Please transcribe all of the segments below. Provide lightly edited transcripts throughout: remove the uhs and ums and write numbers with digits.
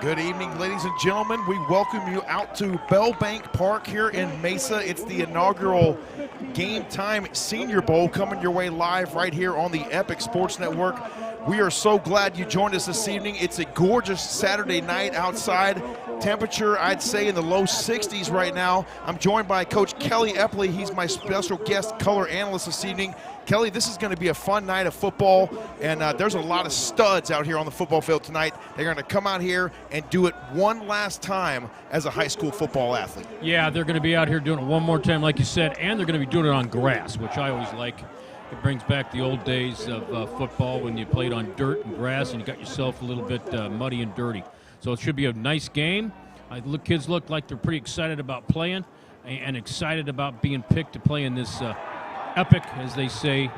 Good evening, ladies and gentlemen. We welcome you out to Bell Bank Park here in Mesa. It's the inaugural GameTime Senior Bowl coming your way live right here on the Epic Sports Network. We are so glad you joined us this evening. It's a gorgeous Saturday night outside. Temperature, I'd say, in the low 60s right now. I'm joined by Coach Kelly Epley. He's my special guest color analyst this evening. Kelly, this is going to be a fun night of football, and there's a lot of studs out here on the football field tonight. They're going to come out here and do it one last time as a high school football athlete. Yeah, they're going to be out here doing it one more time, like you said, and they're going to be doing it on grass, which I always like. It brings back the old days of football when you played on dirt and grass and you got yourself a little bit muddy and dirty. So it should be a nice game. Kids look like they're pretty excited about playing and excited about being picked to play in this epic, as they say,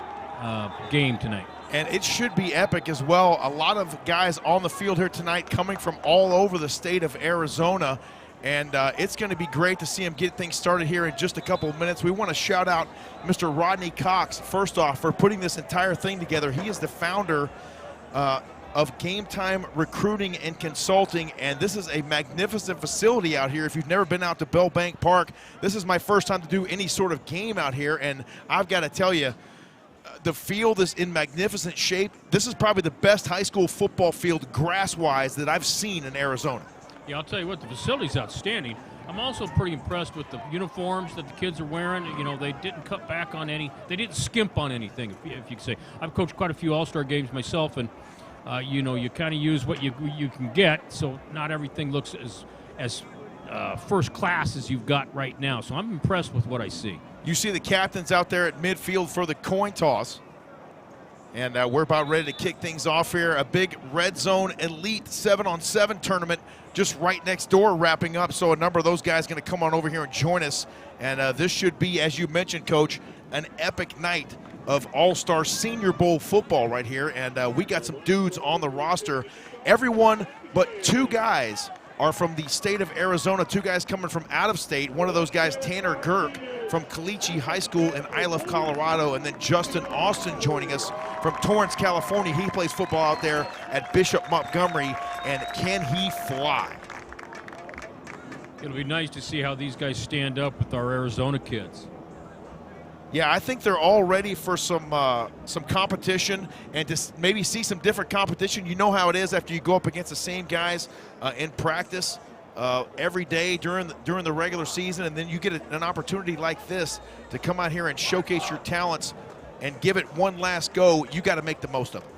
game tonight. And it should be epic as well. A lot of guys on the field here tonight coming from all over the state of Arizona. And it's going to be great to see him get things started here in just a couple of minutes. We want to shout out Mr. Rodney Cox, first off, for putting this entire thing together. He is the founder of GameTime Recruiting and Consulting, and this is a magnificent facility out here. If you've never been out to Bell Bank Park, this is my first time to do any sort of game out here, and I've got to tell you, the field is in magnificent shape. This is probably the best high school football field grass-wise that I've seen in Arizona. Yeah, I'll tell you what, the facility's outstanding. I'm also pretty impressed with the uniforms that the kids are wearing. You know, they didn't cut back on any, they didn't skimp on anything, if you could say. I've coached quite a few all-star games myself, and you know, you kind of use what you can get, so not everything looks as first class as you've got right now. So I'm impressed with what I see. You see the captains out there at midfield for the coin toss. And we're about ready to kick things off here. A big Red Zone Elite 7-on-7 tournament just right next door wrapping up. So a number of those guys going to come on over here and join us. And this should be, as you mentioned, Coach, an epic night of All-Star Senior Bowl football right here. And we got some dudes on the roster. Everyone but two guys are from the state of Arizona, two guys coming from out of state. One of those guys, Tanner Girk, from Caliche High School in Iliff, Colorado, and then Justin Austin joining us from Torrance, California. He plays football out there at Bishop Montgomery, and can he fly? It'll be nice to see how these guys stand up with our Arizona kids. Yeah, I think they're all ready for some competition and to maybe see some different competition. You know how it is after you go up against the same guys in practice every day during the regular season, and then you get an opportunity like this to come out here and showcase your talents and give it one last go. You got to make the most of it.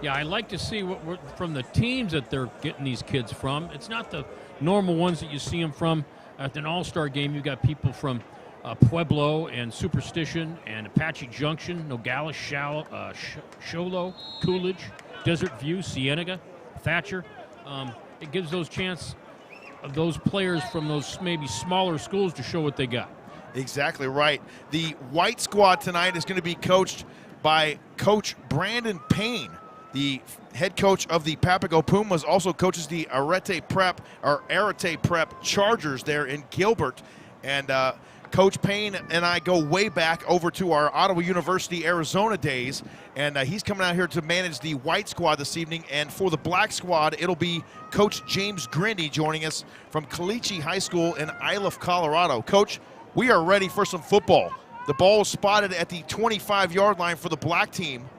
Yeah, I like to see from the teams that they're getting these kids from. It's not the normal ones that you see them from. At an all-star game, you got people from Pueblo and Superstition and Apache Junction, Nogales, Sholo, Coolidge, Desert View, Cienega, Thatcher. It gives those chance of those players from those maybe smaller schools to show what they got. Exactly right. The white squad tonight is going to be coached by Coach Brandon Payne. The head coach of the Papago Pumas also coaches the Arete Prep Chargers there in Gilbert. And Coach Payne and I go way back over to our Ottawa University, Arizona days, and he's coming out here to manage the white squad this evening. And for the black squad, it'll be Coach James Grindy joining us from Caliche High School in Iliff, Colorado. Coach, we are ready for some football. The ball is spotted at the 25-yard line for the black team.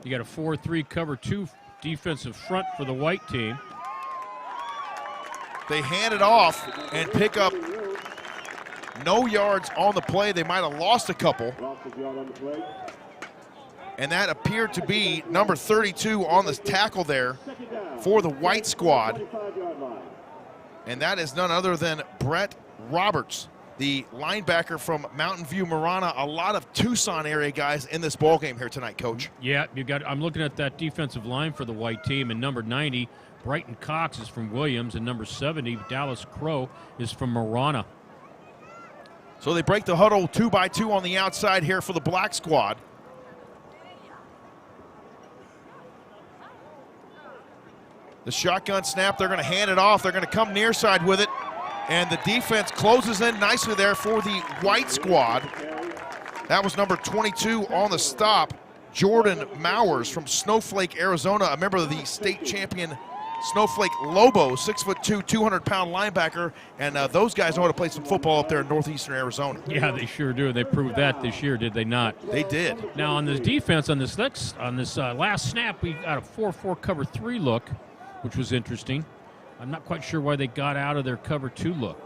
You got a 4-3 cover 2 defensive front for the white team. They hand it off and pick up no yards on the play. They might have lost a couple. And that appeared to be number 32 on the tackle there for the white squad. And that is none other than Brett Roberts, the linebacker from Mountain View, Marana. A lot of Tucson area guys in this ball game here tonight, Coach. Yeah, I'm looking at that defensive line for the white team, and number 90, Brighton Cox, is from Williams, and number 70, Dallas Crow, is from Marana. So they break the huddle 2-by-2 on the outside here for the black squad. The shotgun snap, they're going to hand it off. They're going to come near side with it. And the defense closes in nicely there for the white squad. That was number 22 on the stop, Jordan Mowers from Snowflake, Arizona, a member of the state champion Snowflake Lobo, 6'2", 200-pound linebacker, and those guys know how to play some football up there in northeastern Arizona. Yeah, they sure do. They proved that this year, did they not? They did. Now on this defense, on this last snap, we got a 4-4 cover 3 look, which was interesting. I'm not quite sure why they got out of their cover 2 look,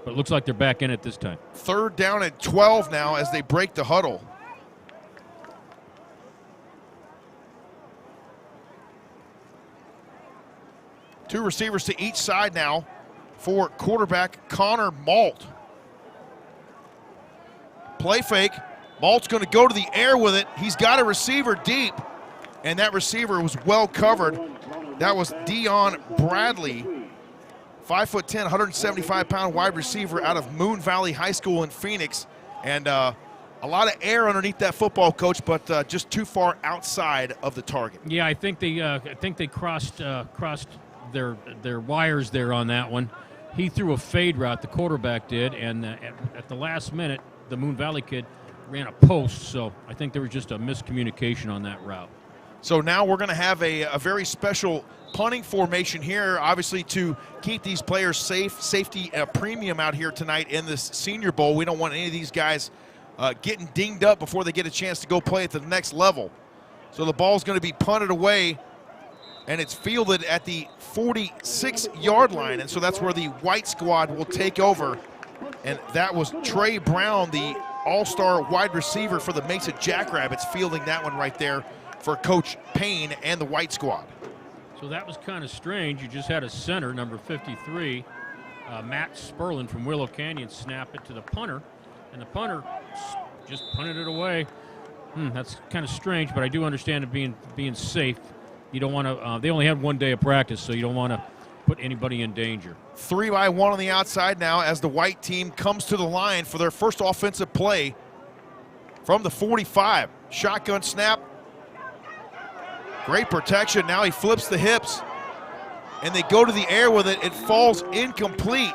but it looks like they're back in it this time. 3rd down and 12 now as they break the huddle. Two receivers to each side now for quarterback Connor Malt. Play fake. Malt's going to go to the air with it. He's got a receiver deep, and that receiver was well covered. That was Dion Bradley, 5'10", 175-pound wide receiver out of Moon Valley High School in Phoenix. And a lot of air underneath that football, Coach, but just too far outside of the target. Yeah, I think they crossed their wires there on that one. He threw a fade route, the quarterback did, and at the last minute, the Moon Valley kid ran a post, so I think there was just a miscommunication on that route. So now we're going to have a very special punting formation here, obviously to keep these players safe, safety a premium out here tonight in this Senior Bowl. We don't want any of these guys getting dinged up before they get a chance to go play at the next level. So the ball's going to be punted away, and it's fielded at the 46-yard line, and so that's where the white squad will take over. And that was Trey Brown, the all-star wide receiver for the Mesa Jackrabbits, fielding that one right there for Coach Payne and the white squad. So that was kind of strange. You just had a center, number 53, Matt Sperlin from Willow Canyon, snap it to the punter, and the punter just punted it away. That's kind of strange, but I do understand it being safe. You don't want to. They only had 1 day of practice, so you don't want to put anybody in danger. 3-by-1 on the outside now as the white team comes to the line for their first offensive play from the 45. Shotgun snap. Great protection. Now he flips the hips, and they go to the air with it. It falls incomplete.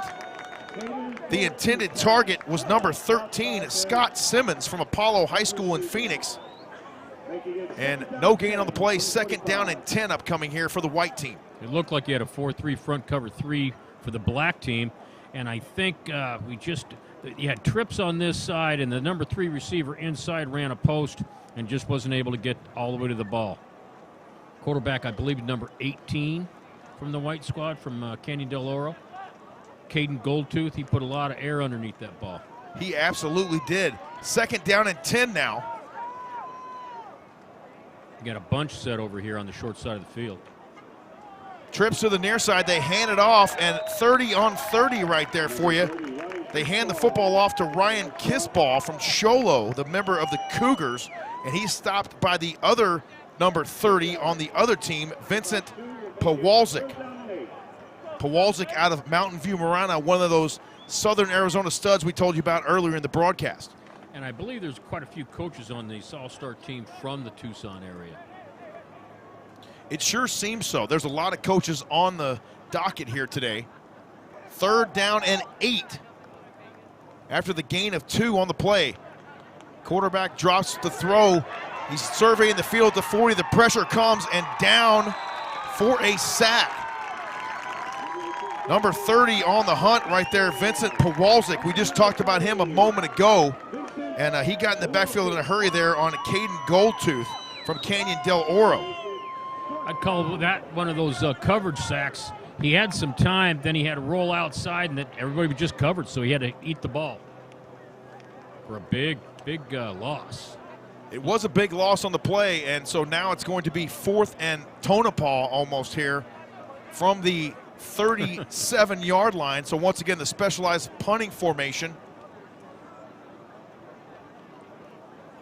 The intended target was number 13, Scott Simmons from Apollo High School in Phoenix. And no gain on the play. 2nd down and 10 upcoming here for the white team. It looked like you had a 4-3 front cover 3 for the black team, and I think you had trips on this side, and the number 3 receiver inside ran a post and just wasn't able to get all the way to the ball. Quarterback, I believe, number 18 from the white squad from Canyon Del Oro. Caden Goldtooth, he put a lot of air underneath that ball. He absolutely did. 2nd down and 10 now. You got a bunch set over here on the short side of the field. Trips to the near side, they hand it off, and 30 on 30 right there for you. They hand the football off to Ryan Kissball from Sholo, the member of the Cougars, and he's stopped by the other number 30 on the other team, Vincent Pawalczyk. Pawalczyk out of Mountain View, Marana, one of those Southern Arizona studs we told you about earlier in the broadcast. And I believe there's quite a few coaches on this all-star team from the Tucson area. It sure seems so. There's a lot of coaches on the docket here today. 3rd down and 8 after the gain of 2 on the play. Quarterback drops the throw. He's surveying the field to 40. The pressure comes, and down for a sack. Number 30 on the hunt right there, Vincent Pawalczyk. We just talked about him a moment ago, and he got in the backfield in a hurry there on Caden Goldtooth from Canyon Del Oro. I'd call that one of those coverage sacks. He had some time, then he had to roll outside, and then everybody was just covered, so he had to eat the ball for a big loss. It was a big loss on the play, and so now it's going to be 4th and Tonopah almost here from the 37-yard line. So once again, the specialized punting formation.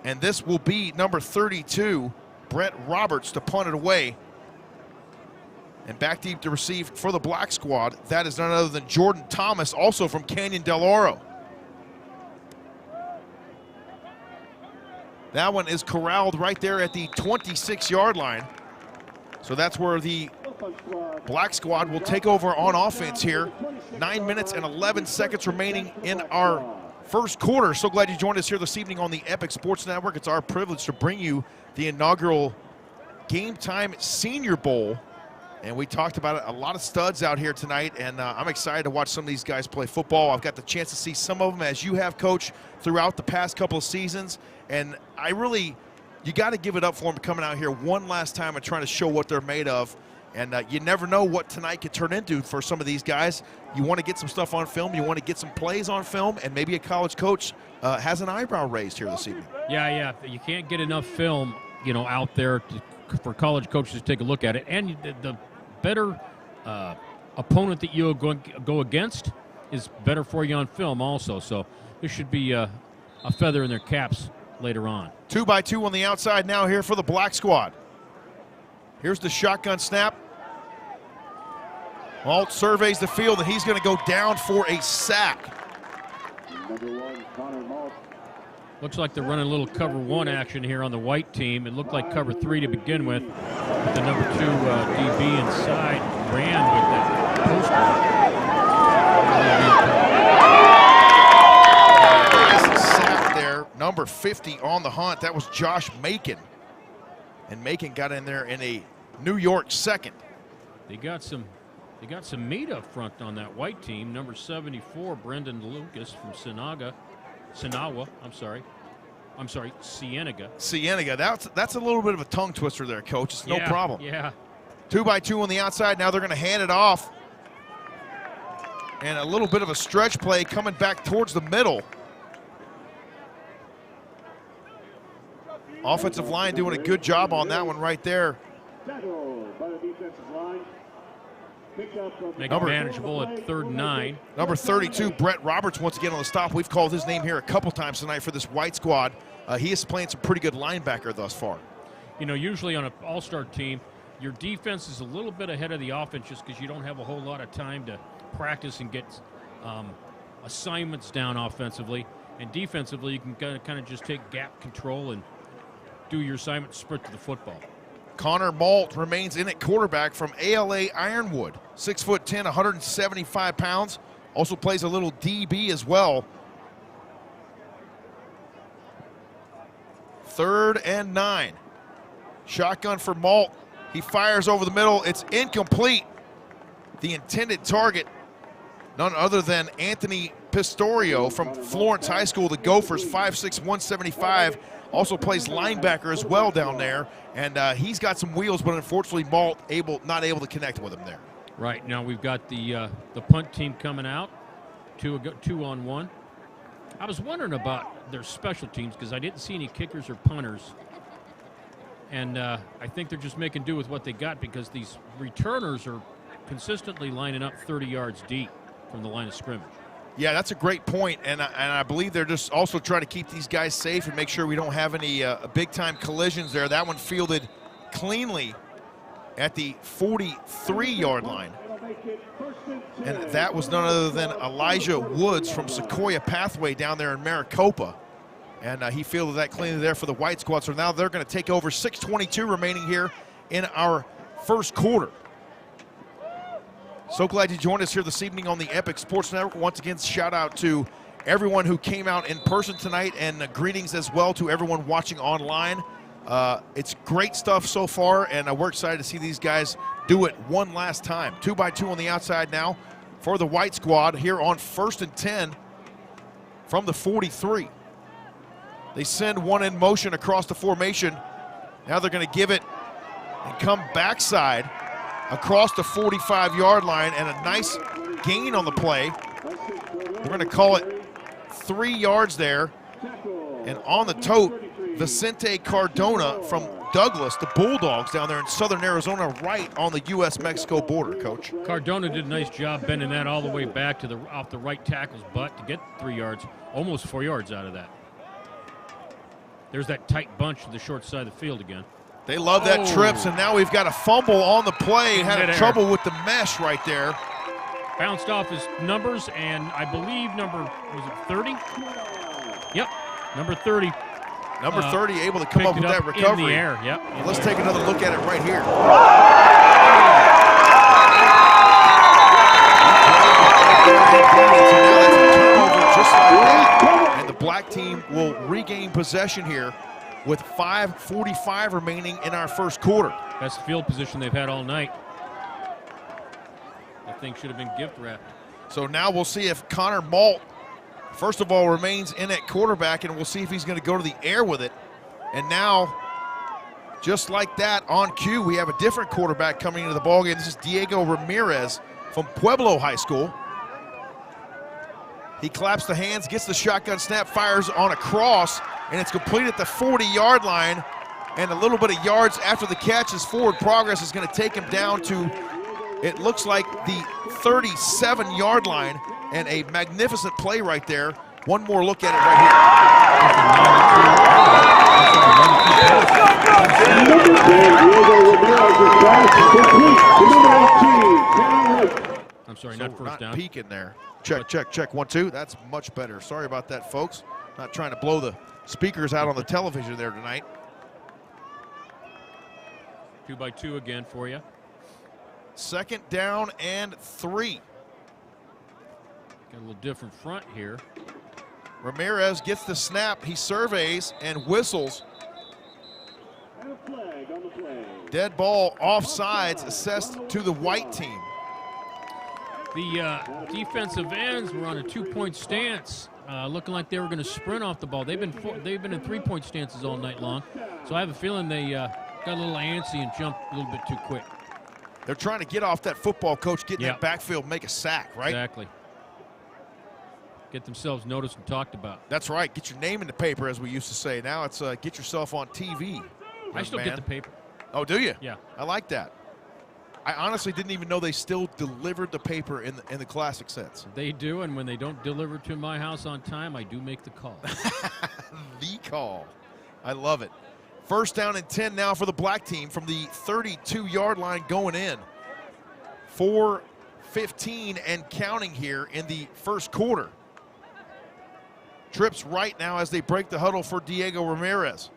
And this will be number 32, Brett Roberts, to punt it away. And back deep to receive for the black squad. That is none other than Jordan Thomas, also from Canyon Del Oro. That one is corralled right there at the 26-yard line. So that's where the black squad will take over on offense here. 9 minutes and 11 seconds remaining in our first quarter. So glad you joined us here this evening on the Epic Sports Network. It's our privilege to bring you the inaugural GameTime Senior Bowl. And we talked about it, a lot of studs out here tonight, and I'm excited to watch some of these guys play football. I've got the chance to see some of them, as you have, Coach, throughout the past couple of seasons. And you got to give it up for them coming out here one last time and trying to show what they're made of. And you never know what tonight could turn into for some of these guys. You want to get some stuff on film. You want to get some plays on film, and maybe a college coach has an eyebrow raised here this evening. Yeah. You can't get enough film, out there for college coaches to take a look at it. And the better opponent that you go against is better for you on film also. So this should be a feather in their caps later on. 2-by-2 on the outside now here for the black squad. Here's the shotgun snap. Alt surveys the field, and he's going to go down for a sack. Looks like they're running a little cover 1 action here on the white team. It looked like cover 3 to begin with. But the number 2 DB inside ran with that poster. Sack there, number 50 on the hunt. That was Josh Macon. And Macon got in there in a New York second. They got some meat up front on that white team. Number 74, Brendan Lucas from Cienega. Cienega. That's a little bit of a tongue twister there, Coach. It's no problem. Yeah. 2-by-2 on the outside. Now they're going to hand it off. And a little bit of a stretch play coming back towards the middle. Offensive line doing a good job on that one right there. Make it manageable at 3rd and 9. Number 32, Brett Roberts, once again on the stop. We've called his name here a couple times tonight for this white squad. He is playing some pretty good linebacker thus far. Usually on an all-star team, your defense is a little bit ahead of the offense just because you don't have a whole lot of time to practice and get assignments down offensively. And defensively, you can kind of just take gap control and do your assignment, sprint to the football. Connor Malt remains in at quarterback from ALA Ironwood. 6'10", 175 pounds. Also plays a little DB as well. 3rd and 9. Shotgun for Malt. He fires over the middle. It's incomplete. The intended target, none other than Anthony Pistorio from Florence High School. The Gophers, 5'6", 175. Also plays linebacker as well down there, and he's got some wheels, but unfortunately Malt not able to connect with him there. Right, now we've got the punt team coming out, 2-on-1. I was wondering about their special teams because I didn't see any kickers or punters, and I think they're just making do with what they got because these returners are consistently lining up 30 yards deep from the line of scrimmage. Yeah, that's a great point, and I believe they're just also trying to keep these guys safe and make sure we don't have any big-time collisions there. That one fielded cleanly at the 43-yard line. And that was none other than Elijah Woods from Sequoia Pathway down there in Maricopa. And he fielded that cleanly there for the white squad. So now they're going to take over. 6:22 remaining here in our first quarter. So glad you joined us here this evening on the Epic Sports Network. Once again, shout out to everyone who came out in person tonight, and greetings as well to everyone watching online. It's great stuff so far, and we're excited to see these guys do it one last time. 2-by-2 on the outside now for the white squad here on 1st and 10 from the 43. They send one in motion across the formation. Now they're going to give it and come backside across the 45-yard line, and a nice gain on the play. We're going to call it 3 yards there. And on the tote, Vicente Cardona from Douglas, the Bulldogs down there in southern Arizona, right on the U.S.-Mexico border, Coach. Cardona did a nice job bending that all the way back to off the right tackle's butt to get 3 yards, almost 4 yards out of that. There's that tight bunch to the short side of the field again. They love that trips, and now we've got a fumble on the play. Had trouble with the mesh right there. Bounced off his numbers, and I believe was it 30? Yep, number 30. Number 30 able to come up with that recovery. In the air, yep. Let's take another look at it right here. So now that's a turnover just like that. black team will regain possession here with 5:45 remaining in our first quarter. Best field position they've had all night. That thing should have been gift wrapped. So now we'll see if Connor Malt, first of all, remains in at quarterback, and we'll see if he's going to go to the air with it. And now, just like that, on cue, we have a different quarterback coming into the ballgame. This is Diego Ramirez from Pueblo High School. He claps the hands, gets the shotgun snap, fires on a cross, and it's complete at the 40-yard line. And a little bit of yards after the catch, his forward progress is going to take him down to, it looks like, the 37-yard line. And a magnificent play right there. One more look at it right here. I'm sorry, not first down. Peek in there. Check, 1, 2. That's much better. Sorry about that, folks. Not trying to blow the speakers out on the television there tonight. 2 by 2 again for you. 2nd down and 3. Got a little different front here. Ramirez gets the snap. He surveys and whistles. Dead ball offsides, assessed to the white team. The defensive ends were on a 2-point stance, looking like they were going to sprint off the ball. They've been in 3-point stances all night long, so I have a feeling they got a little antsy and jumped a little bit too quick. They're trying to get off that football, coach, get in that backfield, make a sack, right? Exactly. Get themselves noticed and talked about. That's right. Get your name in the paper, as we used to say. Now it's get yourself on TV. I still get the paper. Oh, do you? Yeah. I like that. I honestly didn't even know they still delivered the paper in the classic sense. They do, and when they don't deliver to my house on time, I do make the call. The call. I love it. 1st down and 10 now for the black team from the 32-yard line going in. 4:15 and counting here in the first quarter. Trips right now as they break the huddle for Diego Ramirez.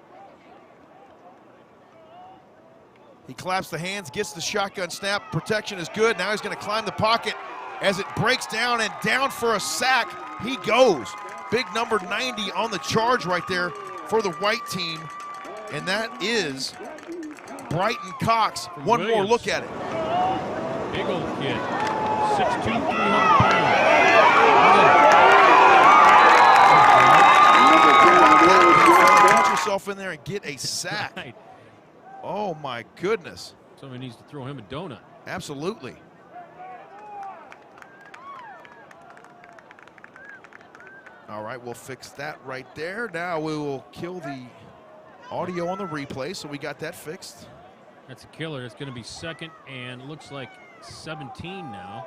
He claps the hands, gets the shotgun snap. Protection is good. Now he's going to climb the pocket as it breaks down, and down for a sack he goes. Big number 90 on the charge right there for the white team, and that is Brighton Cox. One Williams. more look at it. Big old kid, 6'2", 300 pounds. Get yourself in there and get a sack. Right. Oh my goodness. Somebody needs to throw him a donut. Absolutely. All right, we'll fix that right there. Now we will kill the audio on the replay, so we got that fixed. That's a killer. It's going to be 2nd and looks like 17 now.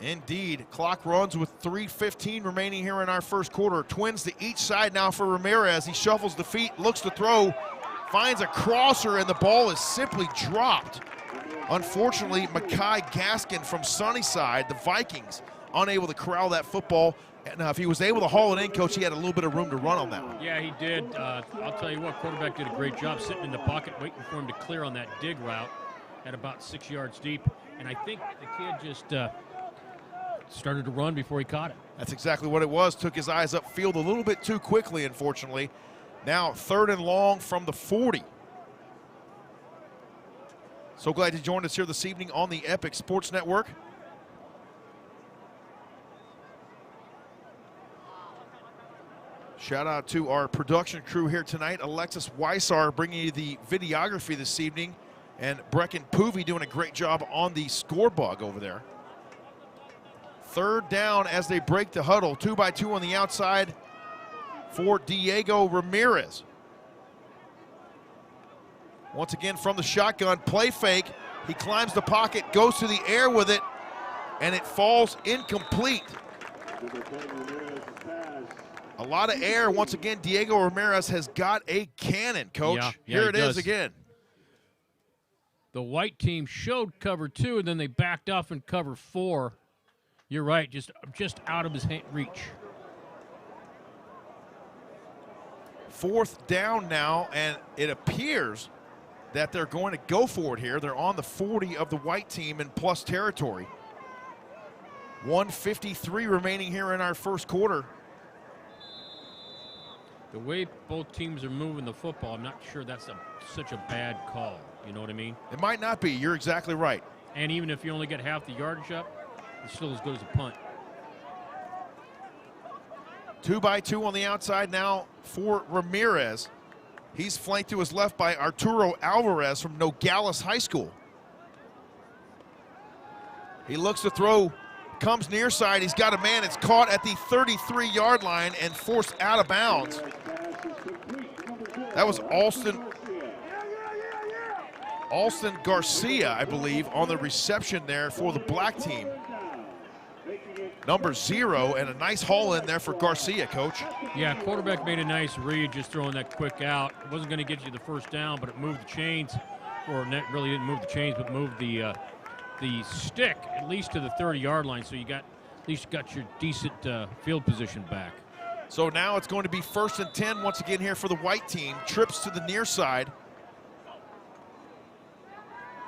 Indeed. Clock runs with 3:15 remaining here in our first quarter. Twins to each side now for Ramirez. He shuffles the feet, looks to throw, finds a crosser, and the ball is simply dropped. Unfortunately, Mekhi Gaskin from Sunnyside, the Vikings, unable to corral that football. And if he was able to haul it in, Coach, he had a little bit of room to run on that one. Yeah, he did. I'll tell you what, quarterback did a great job sitting in the pocket, waiting for him to clear on that dig route at about 6 yards deep. And I think the kid just started to run before he caught it. That's exactly what it was. Took his eyes upfield a little bit too quickly, unfortunately. Now 3rd and long from the 40. So glad you joined us here this evening on the Epic Sports Network. Shout out to our production crew here tonight. Alexis Weissar bringing you the videography this evening, and Brecken Poovey doing a great job on the score bug over there. 3rd down as they break the huddle. 2 by 2 on the outside for Diego Ramirez. Once again from the shotgun, play fake. He climbs the pocket, goes to the air with it, and it falls incomplete. A lot of air. Once again, Diego Ramirez has got a cannon, Coach. Yeah, Here it is again. The white team showed cover 2, and then they backed off in cover 4. You're right, just out of his reach. 4th down now, and it appears that they're going to go for it here. They're on the 40 of the white team in plus territory. 1:53 remaining here in our first quarter. The way both teams are moving the football, I'm not sure that's such a bad call. You know what I mean? It might not be. You're exactly right. And even if you only get half the yardage up, it's still as good as a punt. 2-by-2 on the outside now for Ramirez. He's flanked to his left by Arturo Alvarez from Nogales High School. He looks to throw, comes near side. He's got a man. It's caught at the 33-yard line and forced out of bounds. That was Alston Garcia, I believe, on the reception there for the black team. Number 0, and a nice haul in there for Garcia, Coach. Yeah, quarterback made a nice read just throwing that quick out. It wasn't going to get you the first down, but it moved the chains, or it really didn't move the chains, but moved the stick at least to the 30-yard line, so at least you got your decent field position back. So now it's going to be 1st and 10 once again here for the white team. Trips to the near side.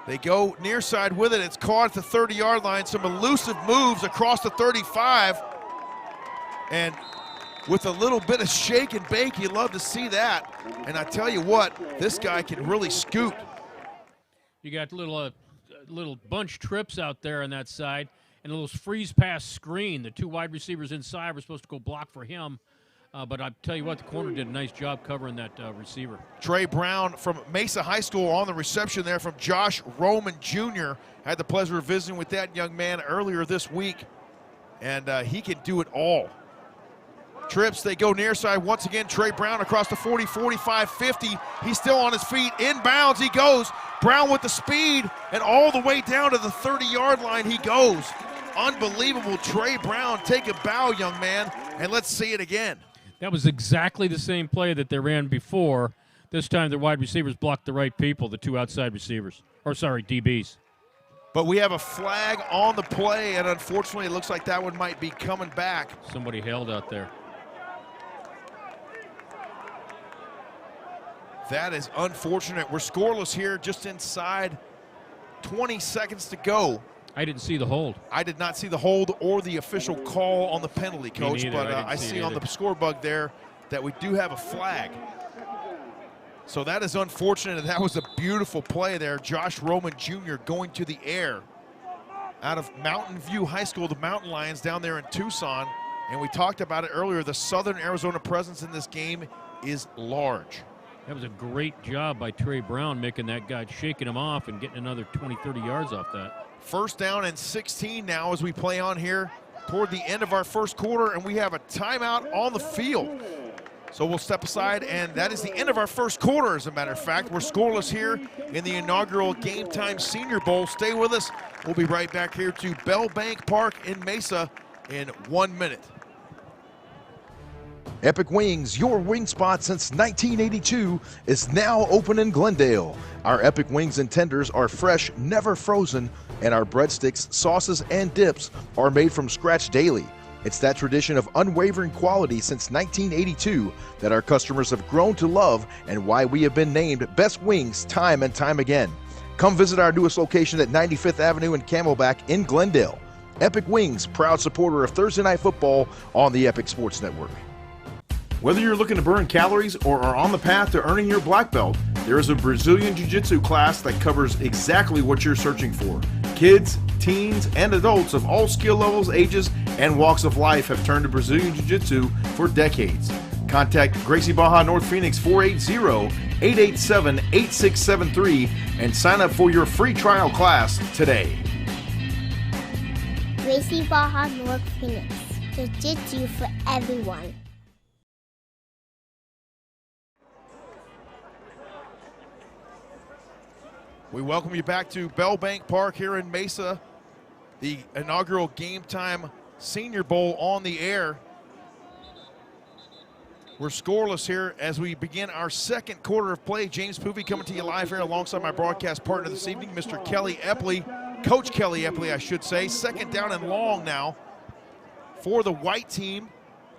They go near side with it. It's caught at the 30-yard line. Some elusive moves across the 35. And with a little bit of shake and bake, you love to see that. And I tell you what, this guy can really scoot. You got little bunch trips out there on that side, and a little freeze pass screen. The 2 wide receivers inside were supposed to go block for him. But I tell you what, the corner did a nice job covering that receiver. Trey Brown from Mesa High School on the reception there from Josh Roman Jr. Had the pleasure of visiting with that young man earlier this week, and he can do it all. Trips, they go near side once again. Trey Brown across the 40, 45, 50. He's still on his feet. Inbounds he goes. Brown with the speed, and all the way down to the 30-yard line he goes. Unbelievable. Trey Brown, take a bow, young man, and let's see it again. That was exactly the same play that they ran before. This time the wide receivers blocked the right people, the 2 outside receivers. Or, sorry, DBs. But we have a flag on the play, and unfortunately it looks like that one might be coming back. Somebody held out there. That is unfortunate. We're scoreless here, just inside 20 seconds to go. I didn't see the hold. I did not see the hold or the official call on the penalty, Coach, but I see on the scorebug there that we do have a flag. So that is unfortunate, and that was a beautiful play there. Josh Roman Jr. going to the air out of Mountain View High School, the Mountain Lions down there in Tucson. And we talked about it earlier, the Southern Arizona presence in this game is large. That was a great job by Trey Brown making that guy, shaking him off and getting another 20, 30 yards off that. 1st down and 16 now as we play on here toward the end of our first quarter, and we have a timeout on the field. So we'll step aside, and that is the end of our first quarter, as a matter of fact. We're scoreless here in the inaugural GameTime Senior Bowl. Stay with us. We'll be right back here to Bell Bank Park in Mesa in 1 minute. Epic Wings, your wing spot since 1982, is now open in Glendale. Our Epic Wings and tenders are fresh, never frozen, and our breadsticks, sauces, and dips are made from scratch daily. It's that tradition of unwavering quality since 1982 that our customers have grown to love, and why we have been named Best Wings time and time again. Come visit our newest location at 95th Avenue and Camelback in Glendale. Epic Wings, proud supporter of Thursday Night Football on the Epic Sports Network. Whether you're looking to burn calories or are on the path to earning your black belt, there is a Brazilian Jiu-Jitsu class that covers exactly what you're searching for. Kids, teens, and adults of all skill levels, ages, and walks of life have turned to Brazilian Jiu-Jitsu for decades. Contact Gracie Baja North Phoenix 480-887-8673 and sign up for your free trial class today. Gracie Baja North Phoenix. Jiu-Jitsu for everyone. We welcome you back to Bell Bank Park here in Mesa. The inaugural GameTime Senior Bowl on the air. We're scoreless here as we begin our second quarter of play. James Poovey coming to you live here alongside my broadcast partner this evening, Mr. Kelly Epley. Coach Kelly Epley, I should say. 2nd down and long now for the white team.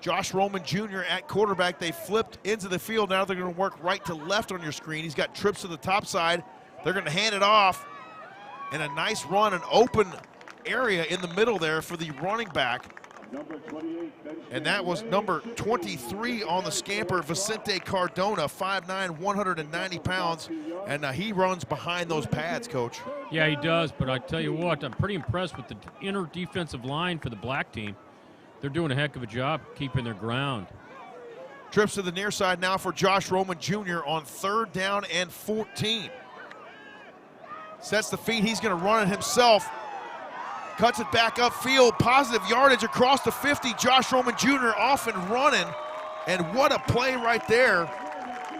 Josh Roman Jr. at quarterback. They flipped into the field. Now they're going to work right to left on your screen. He's got trips to the top side. They're going to hand it off, and a nice run, an open area in the middle there for the running back. And that was number 23 on the scamper, Vicente Cardona, 5'9", 190 pounds. And he runs behind those pads, Coach. Yeah, he does, but I tell you what, I'm pretty impressed with the inner defensive line for the black team. They're doing a heck of a job keeping their ground. Trips to the near side now for Josh Roman Jr. on 3rd down and 14. Sets the feet, he's gonna run it himself. Cuts it back upfield, positive yardage across the 50. Josh Roman Jr. off and running. And what a play right there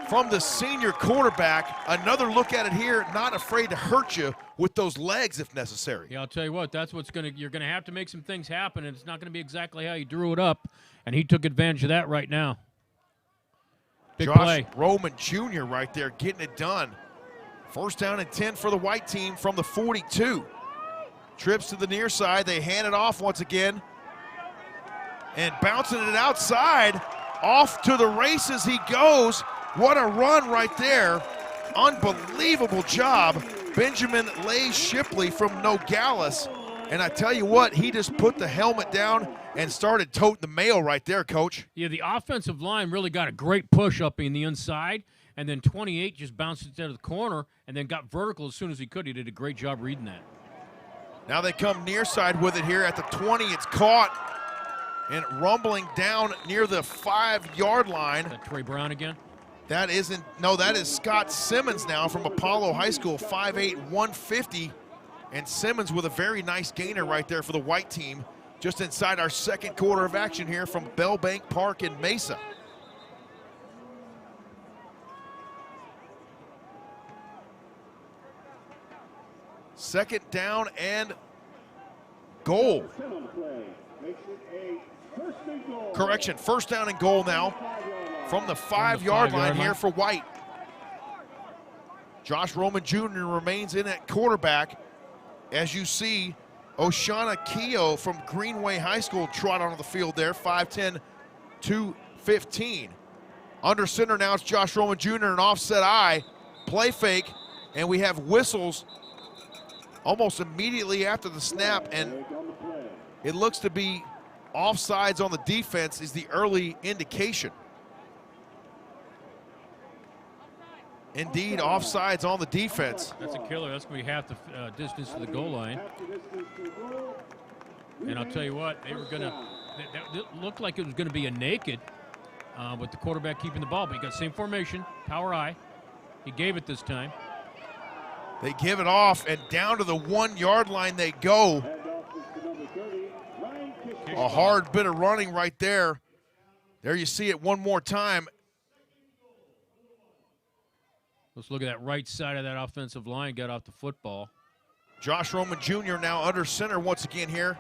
from the senior quarterback. Another look at it here, not afraid to hurt you with those legs if necessary. Yeah, I'll tell you what, that's what's you're gonna have to make some things happen, and it's not gonna be exactly how you drew it up, and he took advantage of that right now. Big Josh play. Roman Jr. right there getting it done. 1st down and 10 for the white team from the 42. Trips to the near side, they hand it off once again. And bouncing it outside, off to the races he goes. What a run right there. Unbelievable job. Benjamin Lays Shipley from Nogales. And I tell you what, he just put the helmet down and started toting the mail right there, Coach. Yeah, the offensive line really got a great push up in the inside, and then 28 just bounced it out of the corner and then got vertical as soon as he could. He did a great job reading that. Now they come near side with it here at the 20. It's caught and rumbling down near the 5-yard line. Is that Trey Brown again? That isn't, no, that is Scott Simmons now from Apollo High School, 5'8", 150. And Simmons with a very nice gainer right there for the white team, just inside our 2nd quarter of action here from Bell Bank Park in Mesa. Second down and goal. Correction, 1st down and goal now from the 5-yard line here for White. Josh Roman Jr. remains in at quarterback. As you see, Oshana Keogh from Greenway High School trot onto the field there, 5'10", 215. Under center now, it's Josh Roman Jr., an offset eye, play fake, and we have whistles almost immediately after the snap, and it looks to be offsides on the defense is the early indication. Indeed, offsides on the defense. That's a killer. That's going to be half the distance to the goal line. And I'll tell you what, they were going to, that looked like it was going to be a naked with the quarterback keeping the ball, but you got same formation, power eye. He gave it this time. They give it off, and down to the 1-yard line they go. A hard bit of running right there. There you see it one more time. Let's look at that right side of that offensive line, got off the football. Josh Roman Jr. now under center once again here.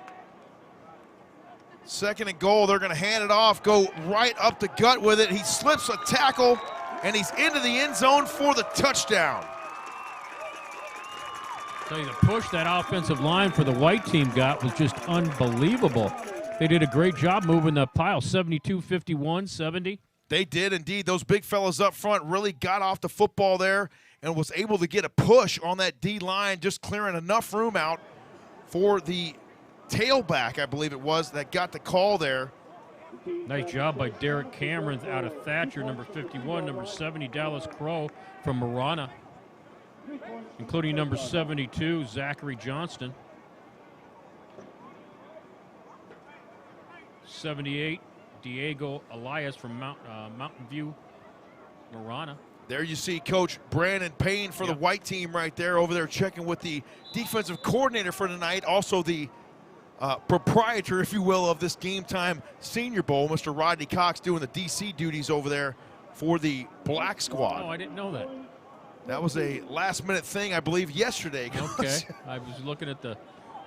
2nd and goal, they're going to hand it off, go right up the gut with it. He slips a tackle, and he's into the end zone for the touchdown. I'll tell you, the push that offensive line for the white team got was just unbelievable. They did a great job moving the pile, 72, 51, 70. They did indeed. Those big fellas up front really got off the football there and was able to get a push on that D-line, just clearing enough room out for the tailback, I believe it was, that got the call there. Nice job by Derek Cameron out of Thatcher, number 51, number 70, Dallas Crow from Marana, including number 72, Zachary Johnston. 78, Diego Elias from Mountain View, Marana. There you see Coach Brandon Payne for the white team right there, over there checking with the defensive coordinator for tonight, also the proprietor, if you will, of this Game Time Senior Bowl, Mr. Rodney Cox, doing the DC duties over there for the black squad. Oh, I didn't know that. That was a last-minute thing, I believe, yesterday. Okay, I was looking at the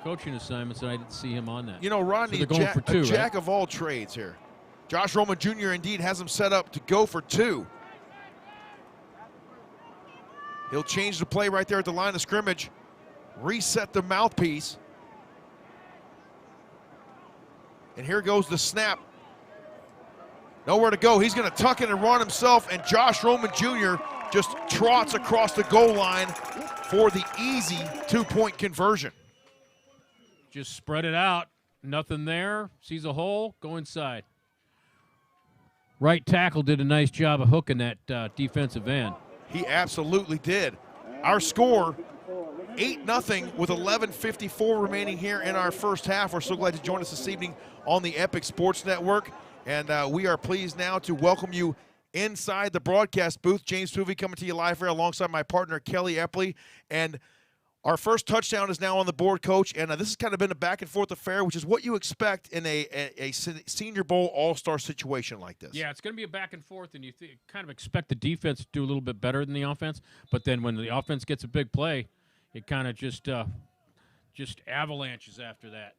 coaching assignments, and I didn't see him on that. You know, Rodney, so going for two, a jack right? of all trades here. Josh Roman Jr. indeed has him set up to go for 2. He'll change the play right there at the line of scrimmage, reset the mouthpiece. And here goes the snap. Nowhere to go. He's going to tuck it and run himself, and Josh Roman Jr. just trots across the goal line for the easy 2-point conversion. Just spread it out. Nothing there. Sees a hole. Go inside. Right tackle did a nice job of hooking that defensive end. He absolutely did. Our score, 8-0 with 11:54 remaining here in our first half. We're so glad to join us this evening on the Epic Sports Network. And we are pleased now to welcome you inside the broadcast booth. James Poovey coming to you live here alongside my partner, Kelly Epley. And our first touchdown is now on the board, Coach. And this has kind of been a back-and-forth affair, which is what you expect in a Senior Bowl all-star situation like this. Yeah, it's going to be a back-and-forth, and you kind of expect the defense to do a little bit better than the offense. But then when the offense gets a big play, it kind of just avalanches after that.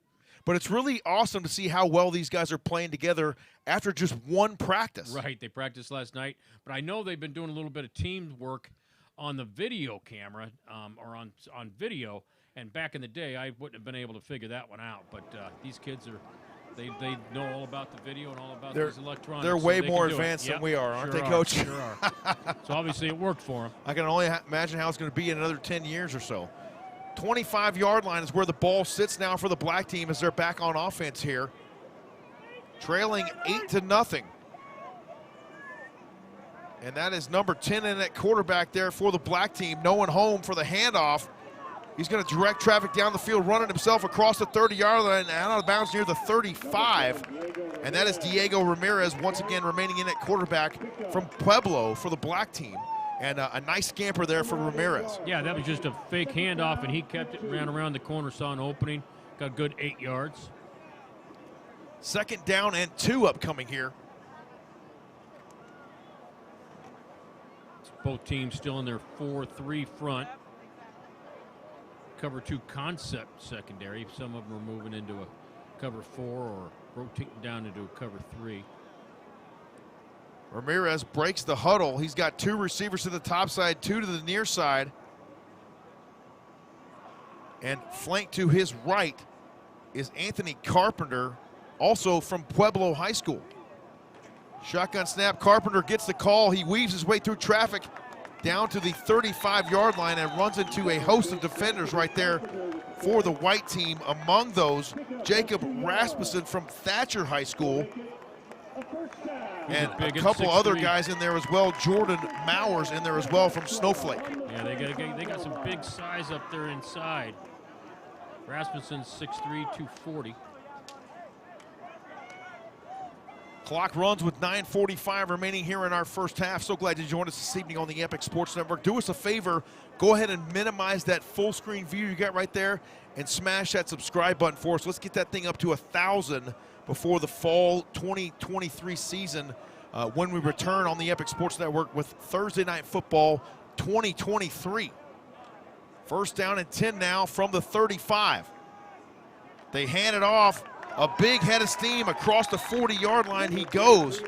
But it's really awesome to see how well these guys are playing together after just one practice. Right, they practiced last night. But I know they've been doing a little bit of team work on the video camera or on video. And back in the day, I wouldn't have been able to figure that one out. But these kids they know all about the video and all about these electronics. They're way more advanced than we are, aren't they, Coach? Sure are. So obviously it worked for them. I can only imagine how it's going to be in another 10 years or so. 25-yard line is where the ball sits now for the black team as they're back on offense here. Trailing 8-0. And that is number 10 in at quarterback there for the black team. No one home for the handoff. He's going to direct traffic down the field, running himself across the 30-yard line and out of bounds near the 35. And that is Diego Ramirez once again remaining in at quarterback from Pueblo for the black team. And a nice scamper there for Ramirez. Yeah, that was just a fake handoff, and he kept it, ran around the corner, saw an opening, got a good 8 yards. 2nd down and 2 upcoming here. Both teams still in their 4-3 front. Cover 2 concept secondary. Some of them are moving into a cover 4 or rotating down into a cover 3. Ramirez breaks the huddle. He's got 2 receivers to the top side, 2 to the near side. And flanked to his right is Anthony Carpenter, also from Pueblo High School. Shotgun snap, Carpenter gets the call. He weaves his way through traffic down to the 35-yard line and runs into a host of defenders right there for the white team. Among those, Jacob Rasmussen from Thatcher High School. And a couple other guys in there as well. Jordan Mowers in there as well from Snowflake. Yeah, they got some big size up there inside. Rasmussen's 6'3", 240. Clock runs with 9:45 remaining here in our first half. So glad you joined us this evening on the Epic Sports Network. Do us a favor, go ahead and minimize that full screen view you got right there and smash that subscribe button for us. Let's get that thing up to 1,000 before the fall 2023 season when we return on the Epic Sports Network with Thursday Night Football 2023. 1st down and 10 now from the 35. They hand it off. A big head of steam across the 40-yard line. He goes.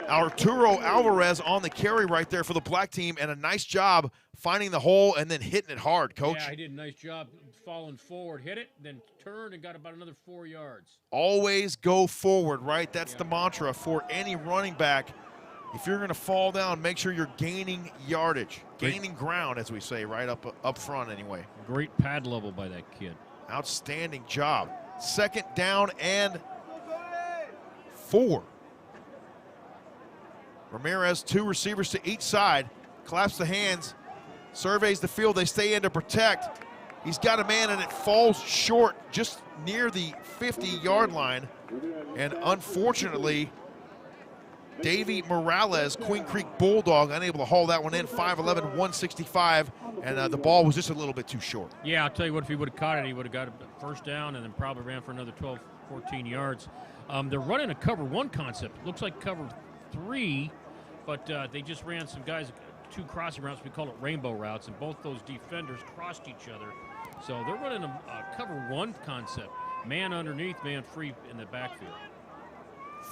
Arturo Alvarez on the carry right there for the black team, and a nice job finding the hole and then hitting it hard, Coach. Yeah, he did a nice job falling forward, hit it, then turned and got about another 4 yards. Always go forward, right? That's the mantra for any running back. If you're going to fall down, make sure you're gaining yardage, gaining ground, as we say, right up front anyway. Great pad level by that kid. Outstanding job. 2nd down and 4. Ramirez, 2 receivers to each side. Claps the hands, surveys the field. They stay in to protect. He's got a man, and it falls short just near the 50-yard line. And unfortunately, Davey Morales, Queen Creek Bulldog, unable to haul that one in. 5'11", 165, and the ball was just a little bit too short. Yeah, I'll tell you what, if he would have caught it, he would have got a 1st down and then probably ran for another 12, 14 yards. They're running a cover 1 concept. Looks like cover 3, but they just ran some guys, 2 crossing routes. We call it rainbow routes, and both those defenders crossed each other. So they're running a cover 1 concept. Man underneath, man free in the backfield.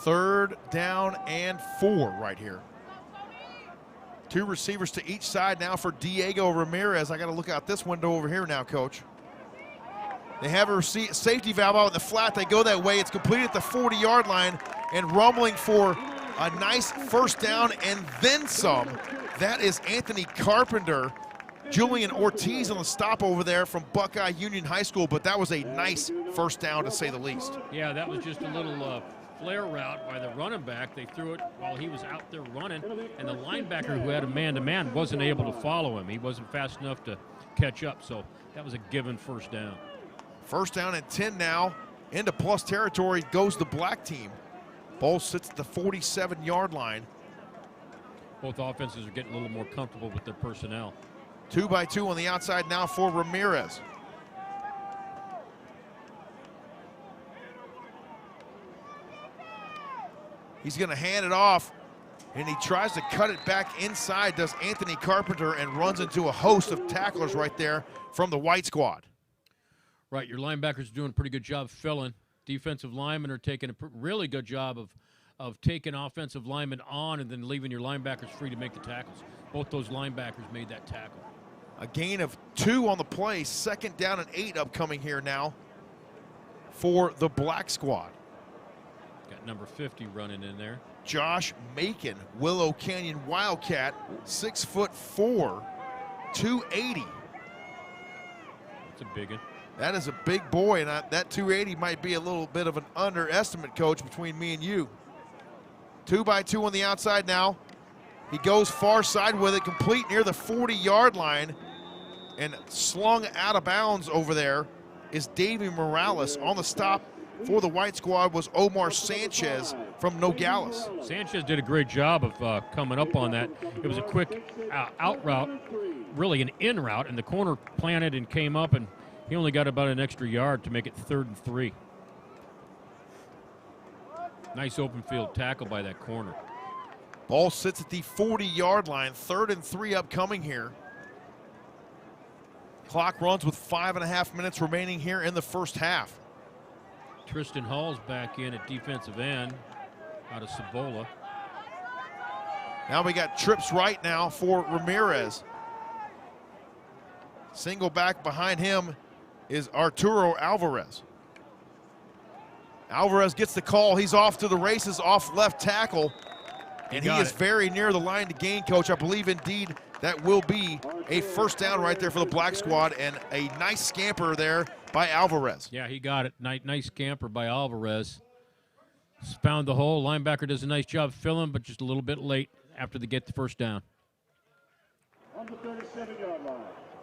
3rd down and 4 right here. 2 receivers to each side now for Diego Ramirez. I got to look out this window over here now, Coach. They have a safety valve out in the flat. They go that way. It's completed at the 40-yard line and rumbling for a nice 1st down and then some. That is Anthony Carpenter Julian Ortiz on the stop over there from Buckeye Union High School, but that was a nice first down to say the least. Yeah, that was just a little flare route by the running back. They threw it while he was out there running, and the linebacker who had a man-to-man wasn't able to follow him. He wasn't fast enough to catch up, so that was a given first down. First down and 10 now. Into plus territory goes the black team. Ball sits at the 47-yard line. Both offenses are getting a little more comfortable with their personnel. 2 by 2 on the outside now for Ramirez. He's going to hand it off, and he tries to cut it back inside, does Anthony Carpenter, and runs into a host of tacklers right there from the white squad. Right, your linebackers are doing a pretty good job filling. Defensive linemen are taking a really good job of taking offensive linemen on and then leaving your linebackers free to make the tackles. Both those linebackers made that tackle. A gain of 2 on the play. Second down and 8 upcoming here now for the black squad. Got number 50 running in there. Josh Macon, Willow Canyon Wildcat, 6'4", 280. That's a big one. That is a big boy, and that 280 might be a little bit of an underestimate, Coach, between me and you. 2 by 2 on the outside now. He goes far side with it, complete near the 40-yard line, and slung out of bounds over there is Davey Morales. On the stop for the white squad was Omar Sanchez from Nogales. Sanchez did a great job of coming up on that. It was a quick out route, really an in route, and the corner planted and came up, and he only got about an extra yard to make it 3rd and 3. Nice open field tackle by that corner. Ball sits at the 40-yard line, 3rd and 3 upcoming here. Clock runs with 5.5 minutes remaining here in the first half. Tristan Hall's back in at defensive end out of Cibola. Now we got trips right now for Ramirez. Single back behind him is Arturo Alvarez. Alvarez gets the call. He's off to the races, off left tackle. And he is very near the line to gain, Coach. I believe indeed that will be a first down right there for the black squad, and a nice scamper there by Alvarez. Yeah, he got it. Nice scamper by Alvarez. Found the hole. Linebacker does a nice job filling, but just a little bit late after they get the first down. On the 37-yard line.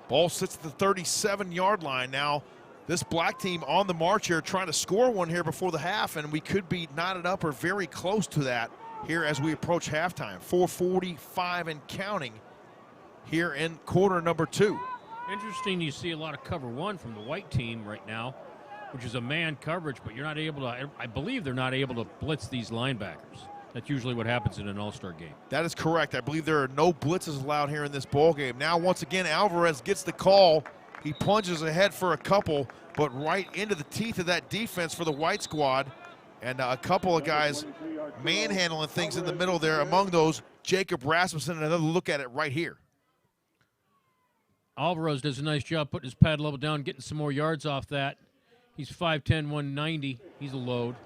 Ball sits at the 37-yard line. Now, this black team on the march here, trying to score one here before the half, and we could be knotted up or very close to that here as we approach halftime. 4:45 and counting here in quarter number 2. Interesting, you see a lot of cover 1 from the white team right now, which is a man coverage, but you're not able to, I believe they're not able to blitz these linebackers. That's usually what happens in an all-star game. That is correct. I believe there are no blitzes allowed here in this ball game. Now, once again, Alvarez gets the call. He plunges ahead for a couple, but right into the teeth of that defense for the white squad. And a couple of guys manhandling things in the middle there. Among those, Jacob Rasmussen. Another look at it right here. Alvarez does a nice job putting his pad level down, getting some more yards off that. He's 5'10", 190. He's a load.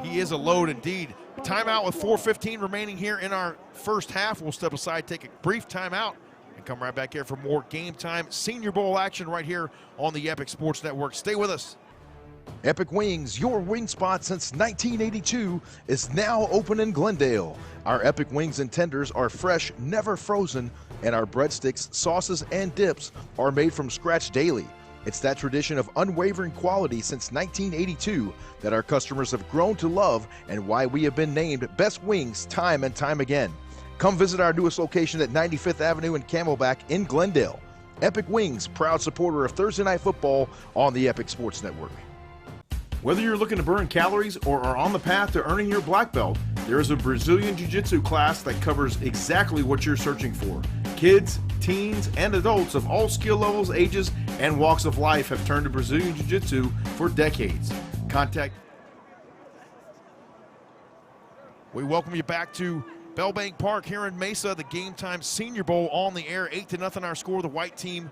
He is a load indeed. Timeout with 4:15 remaining here in our first half. We'll step aside, take a brief timeout, and come right back here for more Game Time Senior Bowl action right here on the Epic Sports Network. Stay with us. Epic Wings, your wing spot since 1982, is now open in Glendale. Our Epic Wings and tenders are fresh, never frozen, and our breadsticks, sauces, and dips are made from scratch daily. It's that tradition of unwavering quality since 1982 that our customers have grown to love, and why we have been named Best Wings time and time again. Come visit our newest location at 95th Avenue and Camelback in Glendale. Epic Wings, proud supporter of Thursday Night Football on the Epic Sports Network. Whether you're looking to burn calories or are on the path to earning your black belt, there is a Brazilian Jiu-Jitsu class that covers exactly what you're searching for. Kids, teens, and adults of all skill levels, ages, and walks of life have turned to Brazilian Jiu-Jitsu for decades. We welcome you back to Bellbank Park here in Mesa. The Game Time Senior Bowl on the air. 8-0 our score. The white team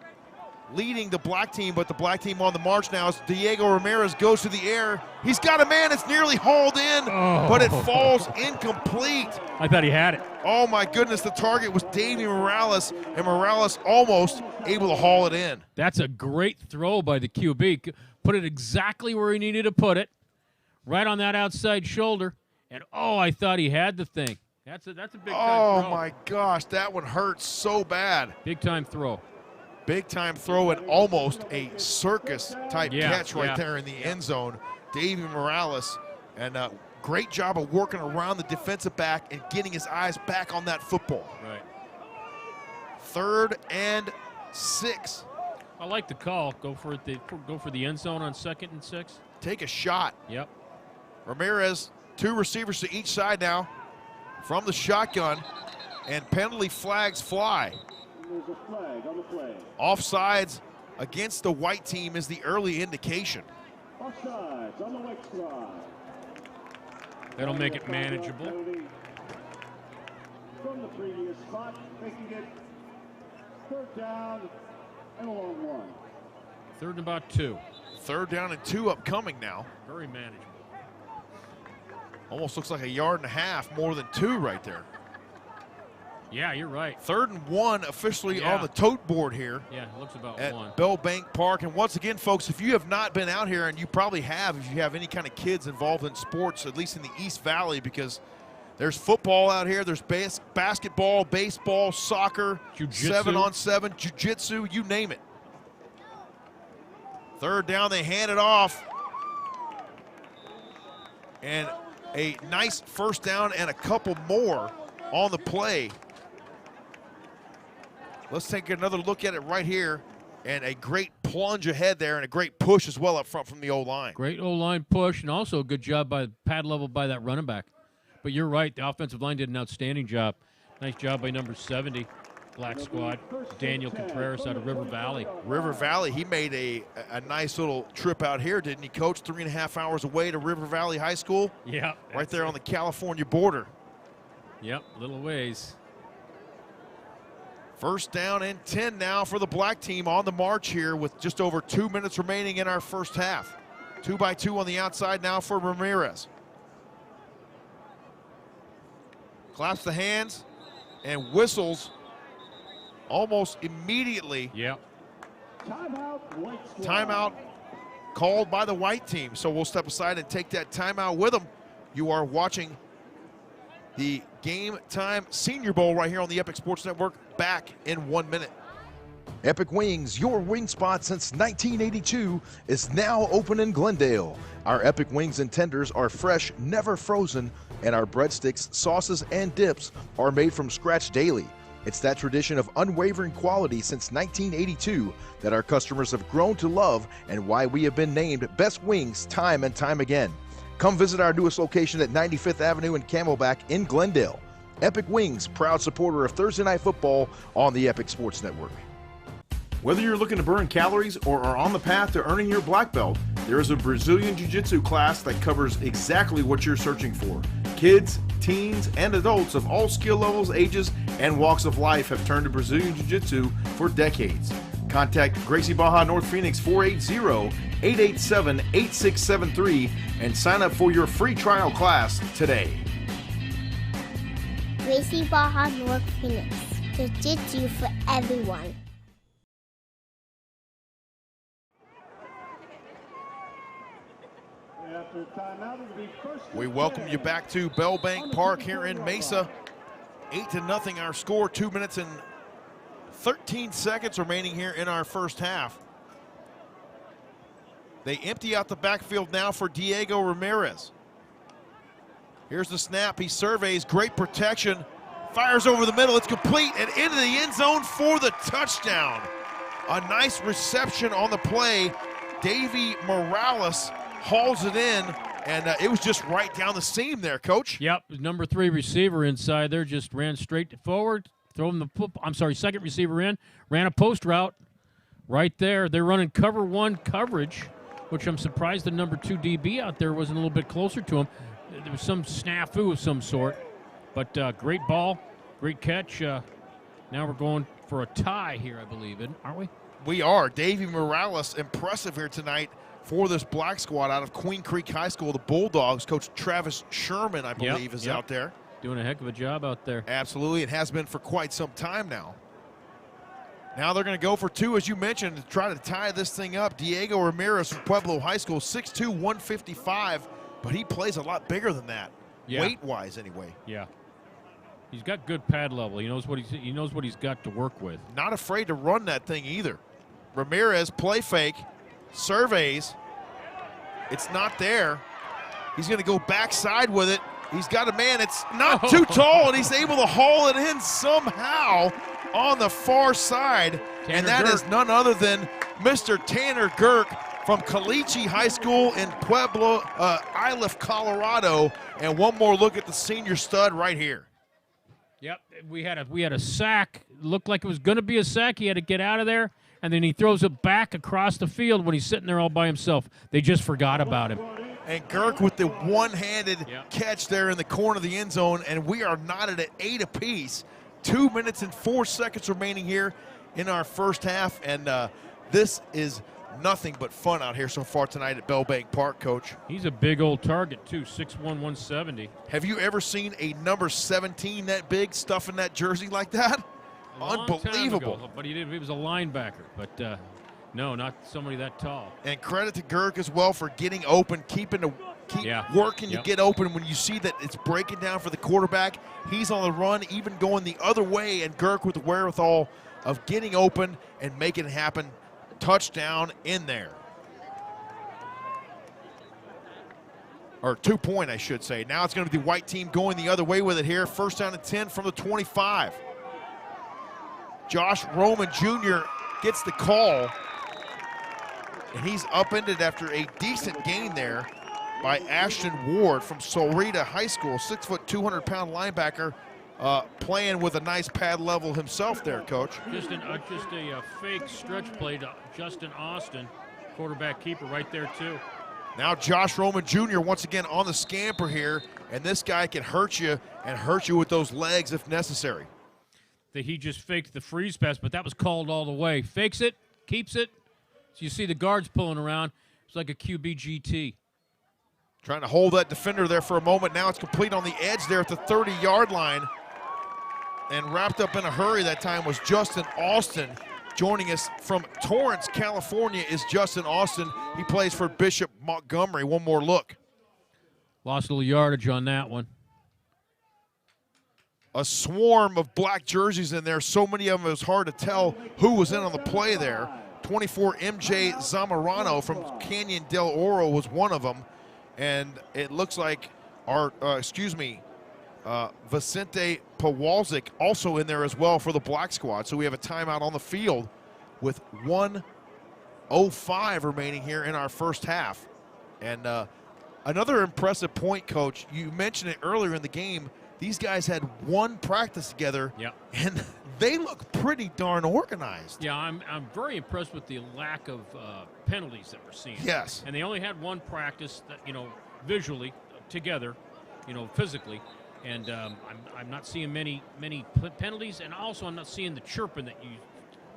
leading the black team, but the black team on the march now as Diego Ramirez goes to the air. He's got a man. It's nearly hauled in, but it falls incomplete. I thought he had it. Oh, my goodness. The target was Davey Morales, and Morales almost able to haul it in. That's a great throw by the QB. Put it exactly where he needed to put it, right on that outside shoulder. And, I thought he had the thing. That's a big-time throw. Oh, my gosh. That one hurts so bad. Big-time throw. Big-time throw and almost a circus-type catch right there in the end zone. Davey Morales, and great job of working around the defensive back and getting his eyes back on that football. Right. 3rd and 6. I like the call. Go for the end zone on 2nd and 6. Take a shot. Yep. Ramirez, 2 receivers to each side now from the shotgun, and penalty flags fly. There's a flag on the play. Offsides against the white team is the early indication. Offsides on the white side. That'll make it manageable. From the previous spot, making it 3rd down and a long one. 3rd and about 2. 3rd down and 2 upcoming now. Very manageable. Almost looks like 1.5 yards more than 2 right there. Yeah, you're right. 3rd and 1 officially on the tote board here. Yeah, it looks about at 1. Bell Bank Park. And once again, folks, if you have not been out here, and you probably have if you have any kind of kids involved in sports, at least in the East Valley, because there's football out here, there's basketball, baseball, soccer, Jiu-jitsu. 7-on-7, jiu-jitsu, you name it. 3rd down, they hand it off. And a nice 1st down and a couple more on the play. Let's take another look at it right here. And a great plunge ahead there and a great push as well up front from the O-line. Great O-line push, and also a good job by pad level by that running back. But you're right, the offensive line did an outstanding job. Nice job by number 70, black squad, Daniel Contreras out of River Valley. River Valley, he made a nice little trip out here, didn't he, Coach? 3.5 hours away to River Valley High School. Yeah. Right there on the California border. Yep, little ways. 1st down and 10 now for the black team on the march here with just over 2 minutes remaining in our first half. 2-by-2 on the outside now for Ramirez. Claps the hands and whistles almost immediately. Yep. Timeout called by the white team. So we'll step aside and take that timeout with them. You are watching the Game Time Senior Bowl right here on the Epic Sports Network. Back in 1 minute. Epic Wings, your wing spot since 1982, is now open in Glendale. Our Epic Wings and tenders are fresh, never frozen, and our breadsticks, sauces, and dips are made from scratch daily. It's that tradition of unwavering quality since 1982 that our customers have grown to love, and why we have been named Best Wings time and time again. Come visit our newest location at 95th Avenue and Camelback in Glendale. Epic Wings, proud supporter of Thursday Night Football on the Epic Sports Network. Whether you're looking to burn calories or are on the path to earning your black belt, there is a Brazilian Jiu-Jitsu class that covers exactly what you're searching for. Kids, teens, and adults of all skill levels, ages, and walks of life have turned to Brazilian Jiu-Jitsu for decades. Contact Gracie Baja North Phoenix 480-887-8673 and sign up for your free trial class today. Gracie Baja North Phoenix. Jiu-Jitsu for everyone. After timeout, it'll be 1st We and welcome 10. you back to Bell Bank Park here in Mesa. 8-0 our score, 2 minutes and 13 seconds remaining here in our first half. They empty out the backfield now for Diego Ramirez. Here's the snap, he surveys, great protection, fires over the middle, it's complete, and into the end zone for the touchdown. A nice reception on the play. Davey Morales hauls it in, and it was just right down the seam there, Coach. Yep, number 3 receiver inside there just ran straight forward, second receiver in, ran a post route right there. They're running cover 1 coverage, which I'm surprised the number 2 DB out there wasn't a little bit closer to him. There was some snafu of some sort, but great ball, great catch. Now we're going for a tie here, I believe, aren't we? We are. Davey Morales, impressive here tonight for this black squad out of Queen Creek High School. The Bulldogs. Coach Travis Sherman, I believe, is out there. Doing a heck of a job out there. Absolutely. It has been for quite some time now. Now they're going to go for two, as you mentioned, to try to tie this thing up. Diego Ramirez from Pueblo High School, 6'2", 155, but he plays a lot bigger than that, weight-wise anyway. Yeah. He's got good pad level. He knows what he's got to work with. Not afraid to run that thing either. Ramirez, play fake, surveys. It's not there. He's going to go backside with it. He's got a man. It's not too tall, and he's able to haul it in somehow on the far side. And that is none other than Mr. Tanner Girk from Caliche High School in Pueblo, Iliff, Colorado. And one more look at the senior stud right here. Yep, we had a sack. Looked like it was going to be a sack. He had to get out of there, and then he throws it back across the field when he's sitting there all by himself. They just forgot about him. And Girk with the one-handed catch there in the corner of the end zone, and we are knotted at 8 apiece. 2 minutes and 4 seconds remaining here in our first half, and this is nothing but fun out here so far tonight at Bell Bank Park, Coach. He's a big old target, too, 6'1", 170. Have you ever seen a number 17 that big stuffing that jersey like that? Unbelievable. Ago, but he was a linebacker, but no, not somebody that tall. And credit to Girk as well for getting open, keep working to get open. When you see that it's breaking down for the quarterback, he's on the run, even going the other way, and Girk with the wherewithal of getting open and making it happen. Touchdown in there. Or 2 point, I should say. Now it's going to be the white team going the other way with it here. First down and 10 from the 25. Josh Roman Jr. gets the call, and he's upended after a decent gain there by Ashton Ward from Solrita High School, 6 foot, 200-pound linebacker, playing with a nice pad level himself there, Coach. Just a fake stretch play to Justin Austin, quarterback keeper right there too. Now Josh Roman Jr. once again on the scamper here, and this guy can hurt you and hurt you with those legs if necessary. That he just faked the freeze pass, but that was called all the way. Fakes it, keeps it. So you see the guards pulling around. It's like a QB GT. Trying to hold that defender there for a moment. Now it's complete on the edge there at the 30-yard line. And wrapped up in a hurry that time was Justin Austin. Joining us from Torrance, California is Justin Austin. He plays for Bishop Montgomery. One more look. Lost a little yardage on that one. A swarm of black jerseys in there. So many of them, it was hard to tell who was in on the play there. 24 MJ Zamorano from Canyon del Oro was one of them. And it looks like Vicente Pawalczyk also in there as well for the black squad. So we have a timeout on the field with 1:05 remaining here in our first half. And another impressive point, Coach, you mentioned it earlier in the game. These guys had one practice together, and they look pretty darn organized. Yeah, I'm very impressed with the lack of penalties that we're seeing. Yes. And they only had one practice, that, visually together, physically. And I'm not seeing many penalties, and also I'm not seeing the chirping that you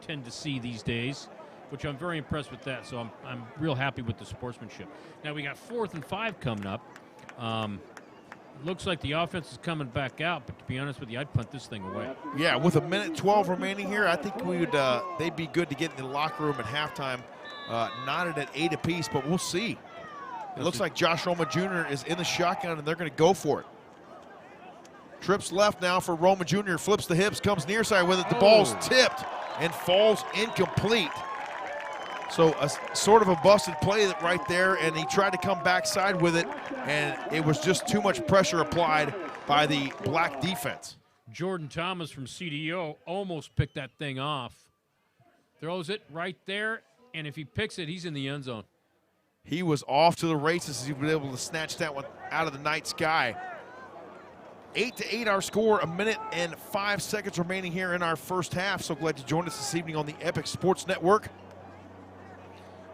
tend to see these days, which I'm very impressed with that. So I'm real happy with the sportsmanship. Now we got 4th and 5 coming up. Looks like the offense is coming back out, but to be honest with you, I'd punt this thing away. Yeah, with 1:12 remaining here, I think we would. They'd be good to get in the locker room at halftime, knotted at 8 apiece, but we'll see. It looks like Josh Roman Jr. is in the shotgun, and they're going to go for it. Trips left now for Roman Jr., flips the hips, comes near side with it. The ball's tipped and falls incomplete. So a sort of a busted play right there, and he tried to come backside with it, and it was just too much pressure applied by the black defense. Jordan Thomas from CDO almost picked that thing off. Throws it right there, and if he picks it, he's in the end zone. He was off to the races. He was able to snatch that one out of the night sky. 8-8 our score, 1:05 remaining here in our first half. So glad to join us this evening on the Epic Sports Network.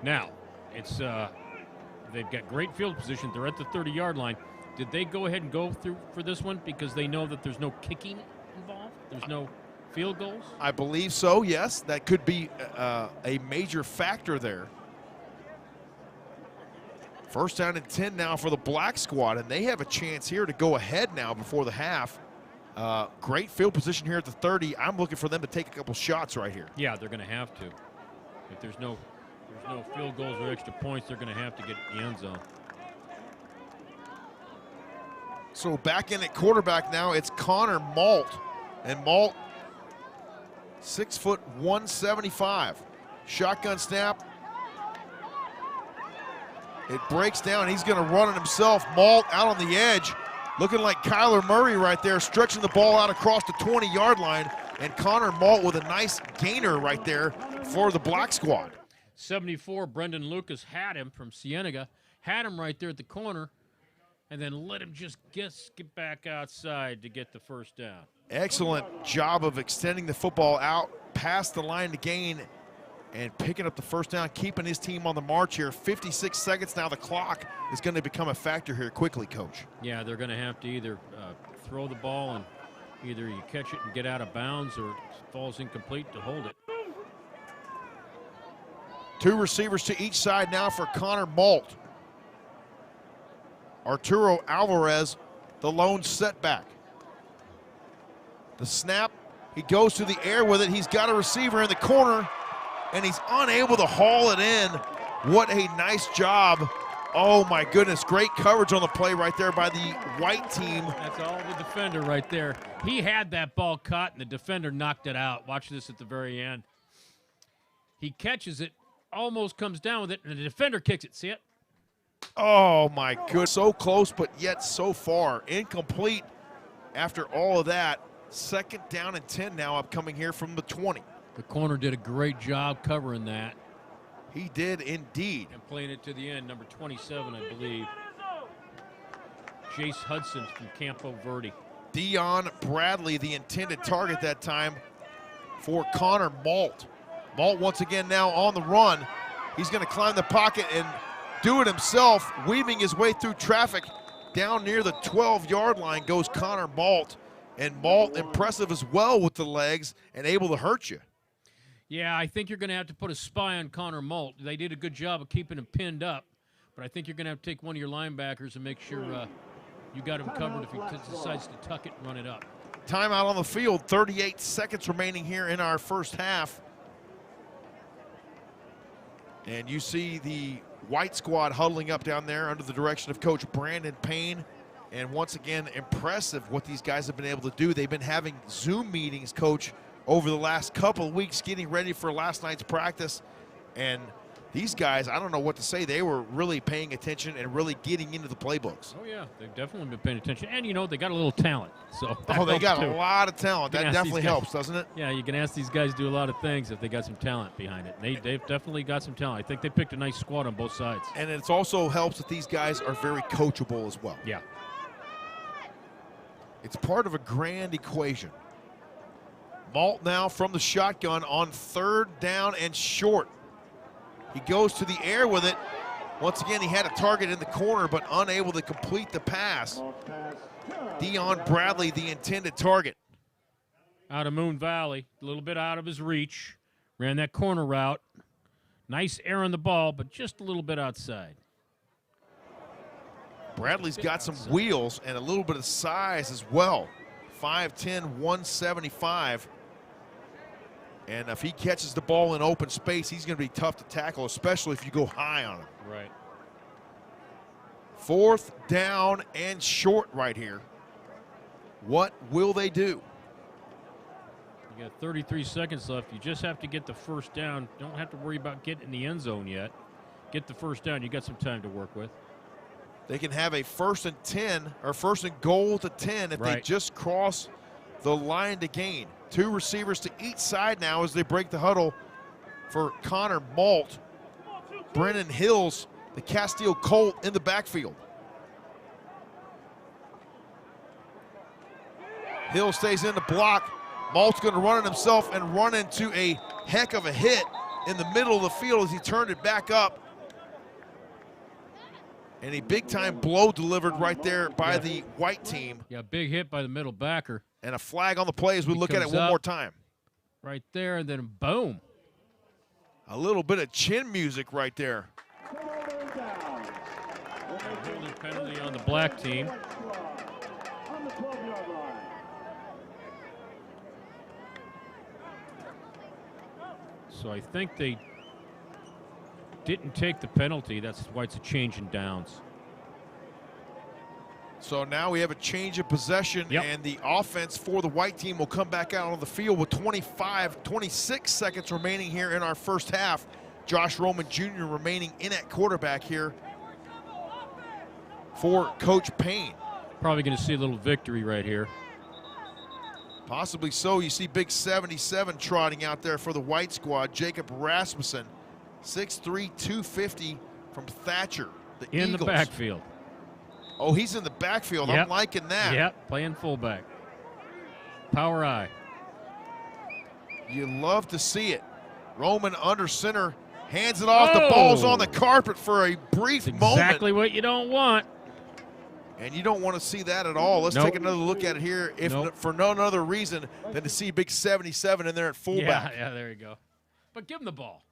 Now, it's they've got great field position. They're at the 30-yard line. Did they go ahead and go through for this one because they know that there's no kicking involved? There's no field goals? I believe so, yes. That could be a major factor there. First down and 10 now for the black squad, and they have a chance here to go ahead now before the half. Great field position here at the 30. I'm looking for them to take a couple shots right here. Yeah, they're going to have to. If there's no field goals or extra points, they're going to have to get in the end zone. So back in at quarterback now, it's Connor Malt. And Malt, 6 foot 175. Shotgun snap. It breaks down. He's going to run it himself. Malt out on the edge, looking like Kyler Murray right there, stretching the ball out across the 20-yard line. And Connor Malt with a nice gainer right there for the black squad. 74, Brendan Lucas had him from Cienega, had him right there at the corner, and then let him just get back outside to get the first down. Excellent job of extending the football out past the line to gain and picking up the first down, keeping his team on the march here. 56 seconds now. The clock is going to become a factor here quickly, Coach. Yeah, they're going to have to either throw the ball and either you catch it and get out of bounds or it falls incomplete to hold it. 2 receivers to each side now for Connor Malt. Arturo Alvarez, the lone setback. The snap, he goes to the air with it. He's got a receiver in the corner, and he's unable to haul it in. What a nice job. Oh, my goodness. Great coverage on the play right there by the white team. That's all the defender right there. He had that ball caught, and the defender knocked it out. Watch this at the very end. He catches it, almost comes down with it, and the defender kicks it. See it? Oh, my goodness. So close, but yet so far. Incomplete after all of that. 2nd down and 10 now upcoming here from the 20. The corner did a great job covering that. He did indeed. And playing it to the end, number 27, I believe. Jace Hudson from Campo Verde. Dion Bradley, the intended target that time for Connor Malt. Malt once again now on the run. He's going to climb the pocket and do it himself, weaving his way through traffic. Down near the 12-yard line goes Connor Malt. And Malt impressive as well with the legs and able to hurt you. Yeah, I think you're going to have to put a spy on Connor Malt. They did a good job of keeping him pinned up, but I think you're going to have to take one of your linebackers and make sure you got him covered if he decides to tuck it and run it up. Timeout on the field, 38 seconds remaining here in our first half. And you see the white squad huddling up down there under the direction of Coach Brandon Payne. And once again, impressive what these guys have been able to do. They've been having Zoom meetings, Coach, over the last couple of weeks, getting ready for last night's practice. And these guys, I don't know what to say. They were really paying attention and really getting into the playbooks. Oh, yeah. They've definitely been paying attention. And, you know, they got a little talent. So they got too. a lot of talent. That definitely helps, doesn't it? Yeah, you can ask these guys to do a lot of things if they got some talent behind it. They've definitely got some talent. I think they picked a nice squad on both sides. And it also helps that these guys are very coachable as well. Yeah. It's part of a grand equation. Malt now from the shotgun on 3rd down and short. He goes to the air with it. Once again, he had a target in the corner, but unable to complete the pass. Dion Bradley, the intended target. Out of Moon Valley, a little bit out of his reach. Ran that corner route. Nice air on the ball, but just a little bit outside. Bradley's got some wheels and a little bit of size as well. 5'10", 175. And if he catches the ball in open space, he's going to be tough to tackle, especially if you go high on him. Right. 4th down and short right here. What will they do? You got 33 seconds left. You just have to get the first down. Don't have to worry about getting in the end zone yet. Get the first down. You got some time to work with. They can have a 1st and 10 or 1st and goal to 10 if they just cross the line to gain. 2 receivers to each side now as they break the huddle for Connor Malt. Brennan Hills, the Castile Colt, in the backfield. Hill stays in the block. Malt's going to run it himself and run into a heck of a hit in the middle of the field as he turned it back up. And a big-time blow delivered right there by the white team. Yeah, big hit by the middle backer. And a flag on the play as we look at it one more time. right there, and then boom. A little bit of chin music right there. Holding penalty on the black team. On the 12-yard line. So I think they didn't take the penalty. That's why it's a change in downs. So now we have a change of possession, and the offense for the white team will come back out on the field with 26 seconds remaining here in our first half. Josh Roman Jr. remaining in at quarterback here for Coach Payne. Probably going to see a little victory right here. Possibly so. You see big 77 trotting out there for the white squad. Jacob Rasmussen, 6'3", 250 from Thatcher, the In Eagles. the backfield. Oh, he's in the backfield. Yep. I'm liking that. Yep, playing fullback. Power eye. You love to see it. Roman under center, hands it off. The ball's on the carpet for a brief moment. Exactly what you don't want. And you don't want to see that at all. Let's take another look at it here, if for no other reason than to see big 77 in there at fullback. Yeah, there you go. But give him the ball.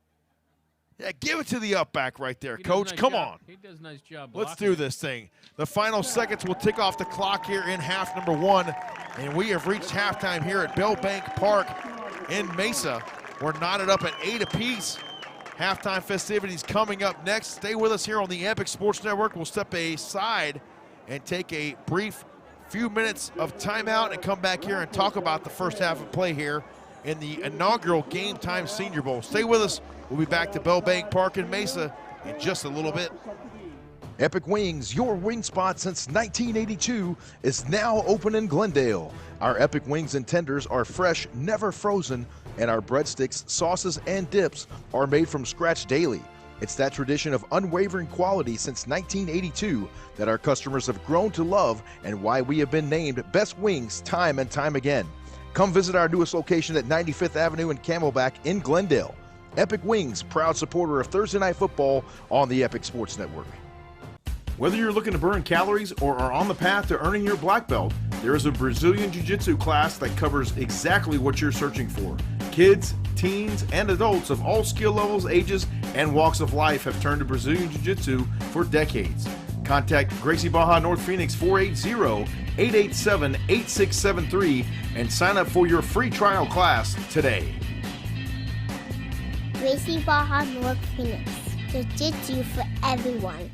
Yeah, give it to the up back right there, He does a Coach. nice Come job. on. He does a nice job. Let's blocking do it. this thing. The final seconds will tick off the clock here in half number one. And we have reached halftime here at Bell Bank Park in Mesa. We're knotted up at 8 apiece. Halftime festivities coming up next. Stay with us here on the Epic Sports Network. We'll step aside and take a brief few minutes of timeout and come back here and talk about the first half of play here in the inaugural GameTime Senior Bowl. Stay with us. We'll be back to Bell Bank Park in Mesa in just a little bit. Epic Wings, your wing spot since 1982, is now open in Glendale. Our Epic Wings and tenders are fresh, never frozen, and our breadsticks, sauces, and dips are made from scratch daily. It's that tradition of unwavering quality since 1982 that our customers have grown to love and why we have been named Best Wings time and time again. Come visit our newest location at 95th Avenue and Camelback in Glendale. Epic Wings, proud supporter of Thursday Night Football on the Epic Sports Network. Whether you're looking to burn calories or are on the path to earning your black belt, there is a Brazilian Jiu-Jitsu class that covers exactly what you're searching for. Kids, teens, and adults of all skill levels, ages, and walks of life have turned to Brazilian Jiu-Jitsu for decades. Contact Gracie Baja North Phoenix 480-887-8673 and sign up for your free trial class today. Gracie Baja North Phoenix. Jiu-Jitsu for everyone.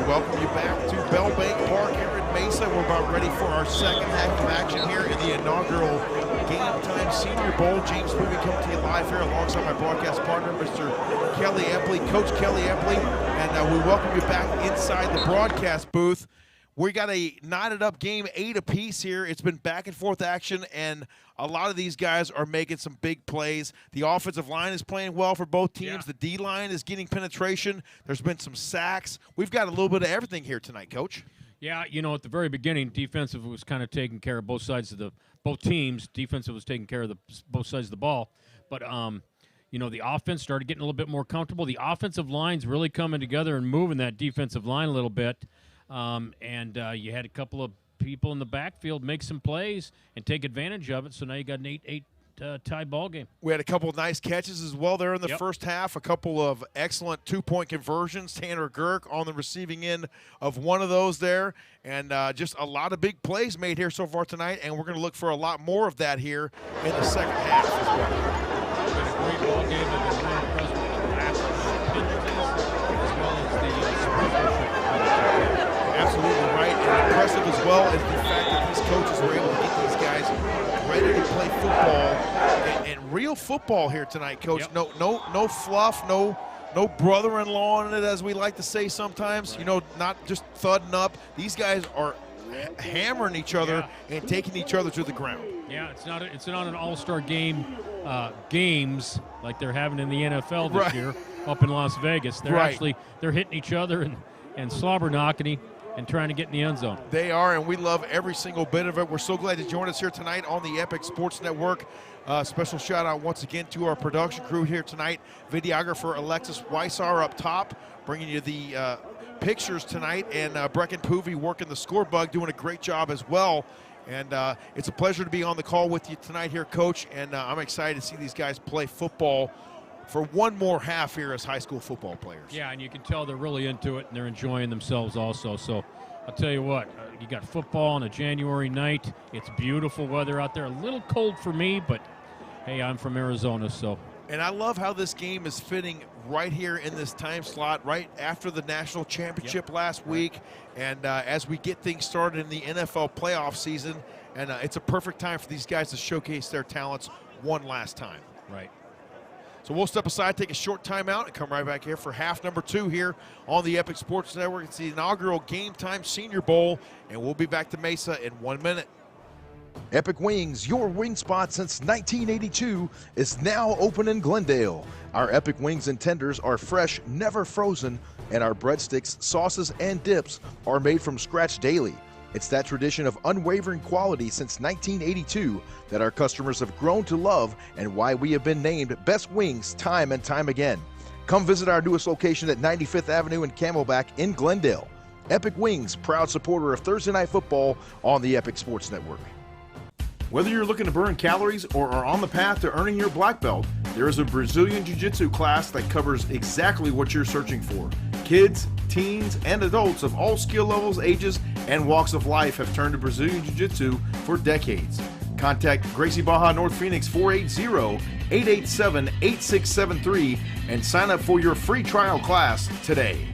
welcome you back to Bell Bank Park here in Mesa. We're about ready for our second half of action here in the inaugural GameTime Senior Bowl. James Bowie coming to you live here alongside my broadcast partner, Mr. Kelly Epley, Coach Kelly Epley, and we welcome you back inside the broadcast booth. We got a knotted up game, 8 apiece here. It's been back and forth action, and a lot of these guys are making some big plays. The offensive line is playing well for both teams. Yeah. The D-line is getting penetration. There's been some sacks. We've got a little bit of everything here tonight, Coach. Yeah, you know, at the very beginning, defensive was kind of taking care of both sides of both teams. Defensive was taking care of both sides of the ball. But, you know, the offense started getting a little bit more comfortable. The offensive line's really coming together and moving that defensive line a little bit. You had a couple of people in the backfield make some plays and take advantage of it. So now you got an 8-8 tie ball game. We had a couple of nice catches as well there in the first half. A couple of excellent 2-point conversions. Tanner Girk on the receiving end of one of those there. And just a lot of big plays made here so far tonight. And we're going to look for a lot more of that here in the second half as well. It's been a great ball game. I've been really impressed with the last as well as the sponsorship. Absolutely right, and impressive as well as the fact that these coaches were able to get these guys ready to play football and real football here tonight, Coach. Yep. No fluff, no brother-in-law in it, as we like to say sometimes. Right. You know, not just thudding up. These guys are hammering each other and taking each other to the ground. Yeah, it's not an all-star game games like they're having in the NFL this year up in Las Vegas. They're hitting each other and slobber knocking and trying to get in the end zone. They are, and we love every single bit of it. We're so glad to join us here tonight on the Epic Sports Network. Special shout-out once again to our production crew here tonight. Videographer Alexis Weissar up top, bringing you the pictures tonight, and Brecken Poovey working the score bug, doing a great job as well. And it's a pleasure to be on the call with you tonight here, Coach, and I'm excited to see these guys play football for one more half here as high school football players. Yeah, and you can tell they're really into it and they're enjoying themselves also. So I'll tell you what, you got football on a January night. It's beautiful weather out there. A little cold for me, but hey, I'm from Arizona, so. And I love how this game is fitting right here in this time slot, right after the national championship last week. And as we get things started in the NFL playoff season, and it's a perfect time for these guys to showcase their talents one last time. Right. So we'll step aside, take a short timeout, and come right back here for half number 2 here on the Epic Sports Network. It's the inaugural GameTime Senior Bowl, and we'll be back to Mesa in 1 minute. Epic Wings, your wing spot since 1982, is now open in Glendale. Our Epic Wings and tenders are fresh, never frozen, and our breadsticks, sauces, and dips are made from scratch daily. It's that tradition of unwavering quality since 1982 that our customers have grown to love, and why we have been named Best Wings time and time again. Come visit our newest location at 95th Avenue and Camelback in Glendale. Epic Wings, proud supporter of Thursday Night Football on the Epic Sports Network. Whether you're looking to burn calories or are on the path to earning your black belt, there is a Brazilian Jiu-Jitsu class that covers exactly what you're searching for. Kids, teens, and adults of all skill levels, ages, and walks of life have turned to Brazilian Jiu-Jitsu for decades. Contact Gracie Baja North Phoenix 480-887-8673 and sign up for your free trial class today.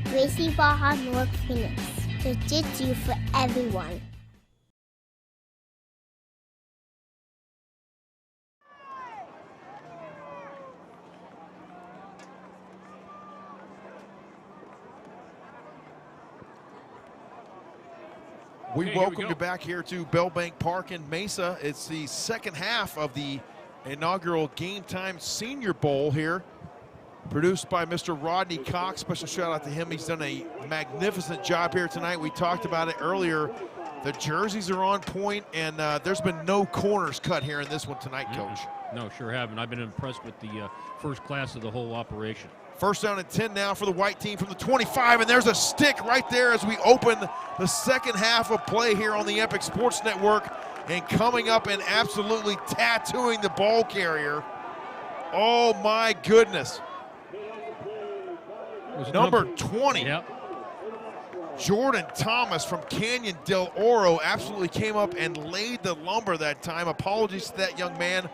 Gracie Baja North Phoenix. Jiu-Jitsu for everyone. We welcome you back here to Bell Bank Park in Mesa. It's the second half of the inaugural GameTime Senior Bowl here, produced by Mr. Rodney Cox. Special shout out to him. He's done a magnificent job here tonight. We talked about it earlier. The jerseys are on point, and there's been no corners cut here in this one tonight, Coach. No, sure haven't. I've been impressed with the first class of the whole operation. First down and 10 now for the white team from the 25, and there's a stick right there as we open the second half of play here on the Epic Sports Network, and coming up and absolutely tattooing the ball carrier. Oh my goodness. Number 20. Yep. Jordan Thomas from Canyon del Oro absolutely came up and laid the lumber that time. Apologies to that young man.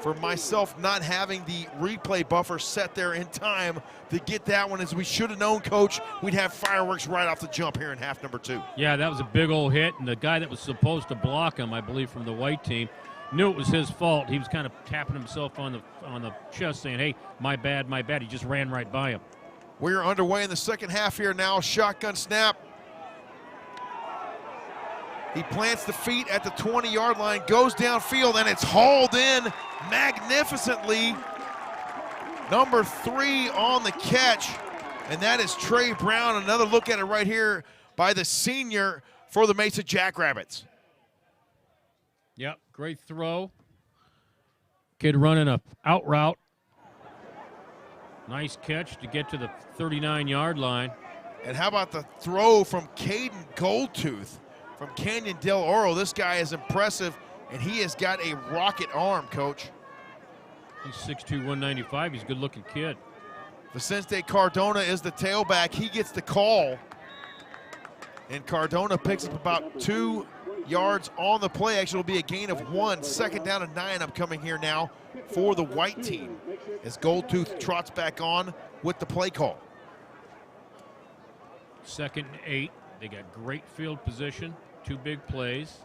for myself not having the replay buffer set there in time to get that one, as we should have known, Coach, we'd have fireworks right off the jump here in half number 2. Yeah, that was a big old hit, and the guy that was supposed to block him, I believe, from the white team, knew it was his fault. He was kind of tapping himself on the chest saying, hey, my bad, my bad. He just ran right by him. We're underway in the second half here now. Shotgun snap. He plants the feet at the 20-yard line, goes downfield, and it's hauled in magnificently. Number 3 on the catch, and that is Trey Brown. Another look at it right here by the senior for the Mesa Jackrabbits. Yep, great throw. Kid running a out route. Nice catch to get to the 39-yard line. And how about the throw from Caden Goldtooth from Canyon Del Oro? This guy is impressive, and he has got a rocket arm, Coach. He's 6'2", 195. He's a good-looking kid. Vicente Cardona is the tailback. He gets the call, and Cardona picks up about 2 yards on the play. Actually, it'll be a gain of 1. 2nd down and 9 upcoming here now for the white team as Goldtooth trots back on with the play call. 2nd and 8. They got great field position. 2 big plays.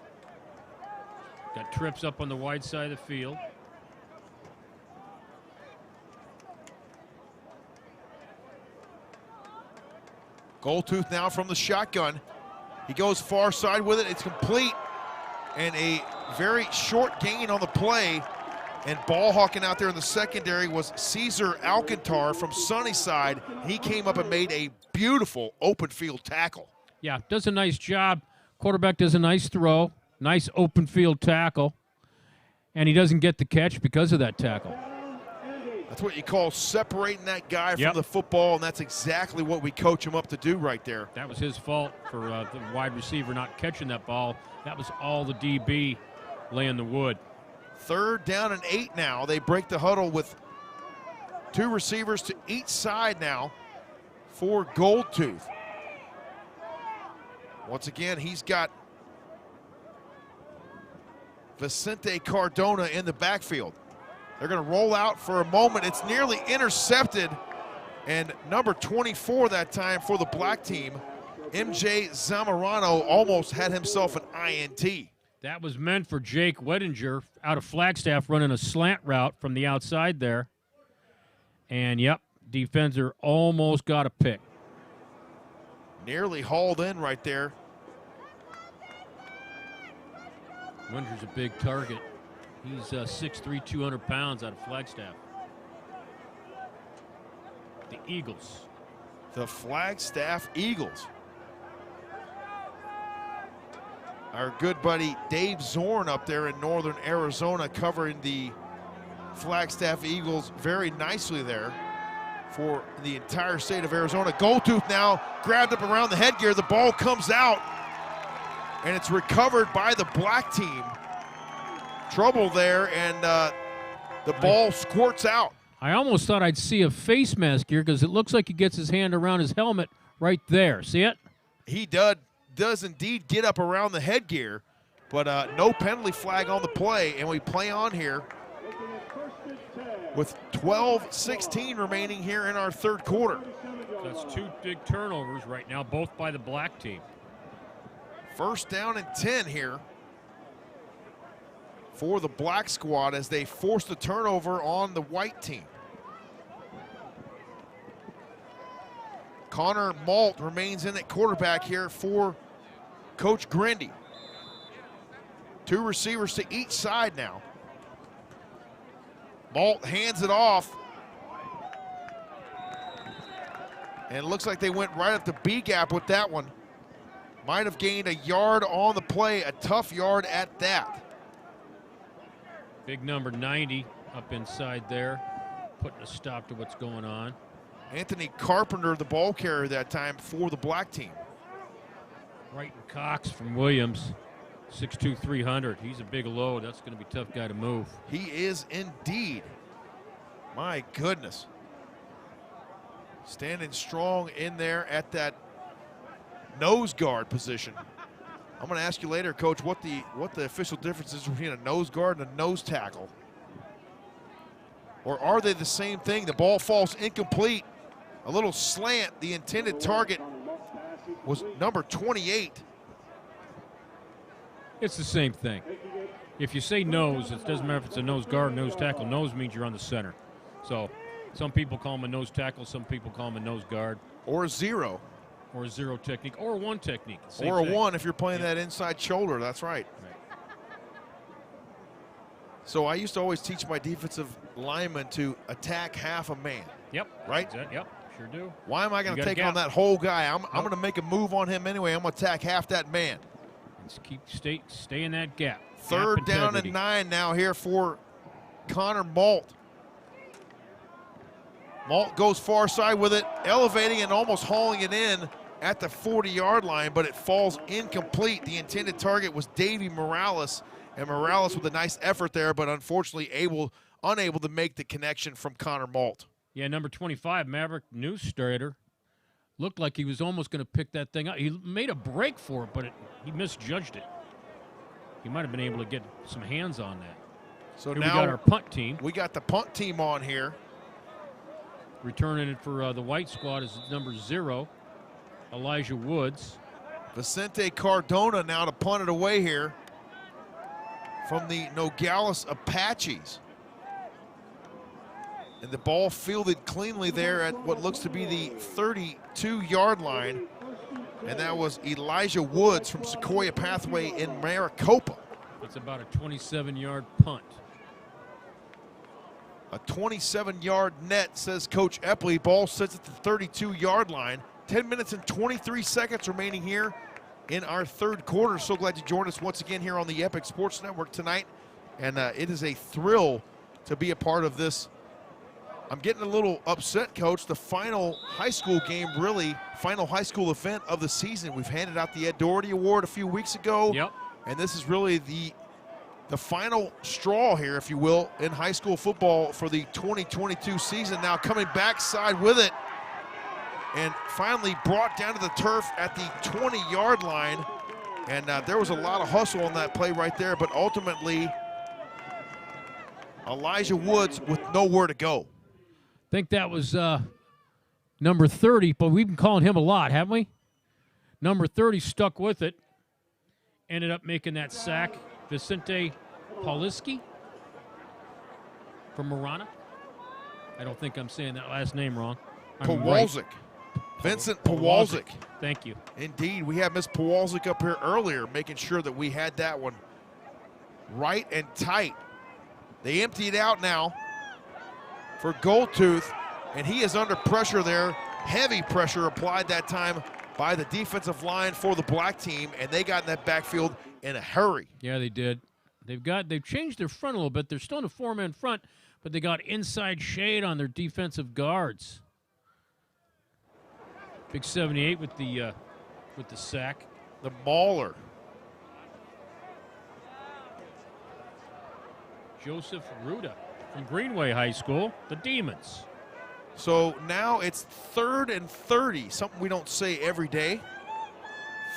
Got trips up on the wide side of the field. Goldtooth now from the shotgun. He goes far side with it. It's complete. And a very short gain on the play. And ball hawking out there in the secondary was Caesar Alcantar from Sunnyside. He came up and made a beautiful open field tackle. Yeah, does a nice job. Quarterback does a nice throw. Nice open field tackle. And he doesn't get the catch because of that tackle. That's what you call separating that guy from the football, and that's exactly what we coach him up to do right there. That was his fault for the wide receiver not catching that ball. That was all the DB laying the wood. 3rd down and 8 now. They break the huddle with 2 receivers to each side now for Goldtooth. Once again, he's got Vicente Cardona in the backfield. They're going to roll out for a moment. It's nearly intercepted. And number 24 that time for the black team, MJ Zamorano, almost had himself an INT. That was meant for Jake Wettinger out of Flagstaff running a slant route from the outside there. And, yep, defender almost got a pick. Nearly hauled in right there. Wettinger's a big target. He's 6'3", 200 pounds out of Flagstaff. The Eagles. The Flagstaff Eagles. Our good buddy Dave Zorn up there in northern Arizona covering the Flagstaff Eagles very nicely there for the entire state of Arizona. Goldtooth now grabbed up around the headgear. The ball comes out, and it's recovered by the black team. Trouble there, and the ball squirts out. I almost thought I'd see a face mask here because it looks like he gets his hand around his helmet right there. See it? He does indeed get up around the headgear, but no penalty flag on the play, and we play on here with 12:16 remaining here in our 3rd quarter. That's 2 big turnovers right now, both by the black team. 1st down and 10 here for the black squad as they force the turnover on the white team. Connor Malt remains in at quarterback here for Coach Grindy. 2 receivers to each side now. Malt hands it off. And it looks like they went right up the B gap with that one. Might have gained a yard on the play, a tough yard at that. Big number 90 up inside there, putting a stop to what's going on. Anthony Carpenter, the ball carrier that time for the black team. Wrighton Cox from Williams, 6'2", 300. He's a big load. That's going to be a tough guy to move. He is indeed. My goodness. Standing strong in there at that nose guard position. I'm going to ask you later, Coach, what the official difference is between a nose guard and a nose tackle. Or are they the same thing? The ball falls incomplete. A little slant. The intended target was number 28. It's the same thing. If you say nose, it doesn't matter if it's a nose guard, nose tackle. Nose means you're on the center. So some people call him a nose tackle, some people call him a nose guard. Or a zero. Or a zero technique, or a one technique. Same Or a thing. one if you're playing that inside shoulder. That's right. So I used to always teach my defensive linemen to attack half a man. Yep. Right? Yep, sure do. Why am I going You to got a take on gap. that whole guy? I'm going to make a move on him anyway. I'm going to attack half that man. Just stay in that gap. Third Gap down integrity. and 9 now here for Connor Malt. Malt goes far side with it, elevating and almost hauling it in at the 40-yard line, but it falls incomplete. The intended target was Davey Morales, and Morales with a nice effort there, but unfortunately unable to make the connection from Connor Malt. Yeah, number 25, Maverick Newstrader, looked like he was almost going to pick that thing up. He made a break for it, but he misjudged it. He might have been able to get some hands on that. So Here now we got our punt team. we got the punt team on here. Returning it for the white squad is number 0, Elijah Woods. Vicente Cardona now to punt it away here from the Nogales Apaches. And the ball fielded cleanly there at what looks to be the 32-yard line. And that was Elijah Woods from Sequoia Pathway in Maricopa. It's about a 27-yard punt. A 27-yard net, says Coach Epley. Ball sits at the 32-yard line. 10 minutes and 23 seconds remaining here in our third quarter. So glad you joined us once again here on the Epic Sports Network tonight. And it is a thrill to be a part of this. I'm getting a little upset, Coach. The final high school game, really, final high school event of the season. We've handed out the Ed Doherty Award a few weeks ago. Yep. And this is really the final straw here, if you will, in high school football for the 2022 season. Now coming backside with it and finally brought down to the turf at the 20-yard line. And there was a lot of hustle on that play right there, but ultimately Elijah Woods with nowhere to go. I think that was number 30, but we've been calling him a lot, haven't we? Number 30 stuck with it. Ended up making that sack. Vicente Pauliski from Marana. I don't think I'm saying that last name wrong. I'm right. Powalczyk. Vincent Powalczyk. Thank you. Indeed, we had Miss Powalczyk up here earlier, making sure that we had that one right and tight. They empty it out now for Goldtooth, and he is under pressure there. Heavy pressure applied that time by the defensive line for the black team, and they got in that backfield in a hurry. Yeah, they did. They've changed their front a little bit. They're still in a 4-man front, but they got inside shade on their defensive guards. Big 78 with the sack. The Mauler. Joseph Ruda from Greenway High School, the Demons. So now it's 3rd and 30, something we don't say every day.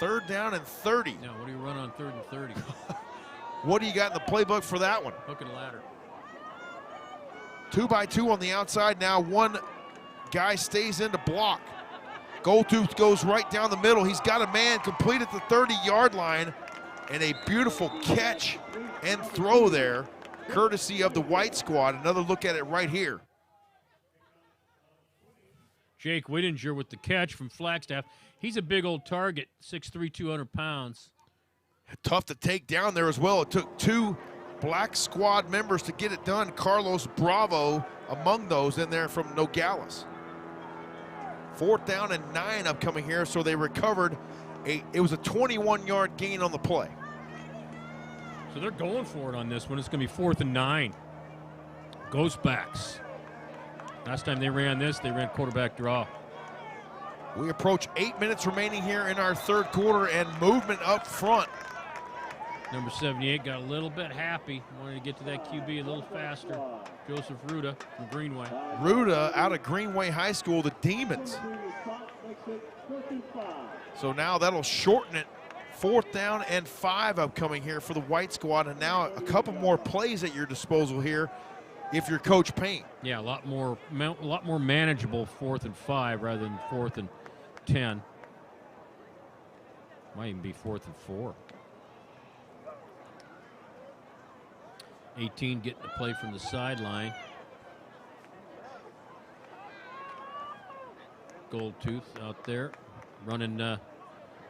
3rd down and 30. Now, what do you run on 3rd and 30? What do you got in the playbook for that one? Hook and ladder. 2-by-2 on the outside. Now one guy stays in to block. Goldtooth goes right down the middle. He's got a man complete at the 30-yard line. And a beautiful catch and throw there, courtesy of the white squad. Another look at it right here. Jake Whittinger with the catch from Flagstaff. He's a big old target, 6'3", 200 pounds. Tough to take down there as well. It took 2 black squad members to get it done. Carlos Bravo among those in there from Nogales. 4th down and 9 upcoming here, so they recovered. It was a 21-yard gain on the play. So they're going for it on this one. It's going to be 4th and 9. Ghost backs. Last time they ran this, they ran quarterback draw. We approach 8 minutes remaining here in our third quarter, and movement up front. Number 78 got a little bit happy. Wanted to get to that QB a little faster. Joseph Ruda from Greenway. Ruda out of Greenway High School, the Demons. So now that'll shorten it. 4th down and 5 upcoming here for the white squad, and now a couple more plays at your disposal here if you're Coach Payne. Yeah, a lot more manageable 4th and 5 rather than 4th and 10. Might even be 4th and 4. 18 getting the play from the sideline. Goldtooth out there running.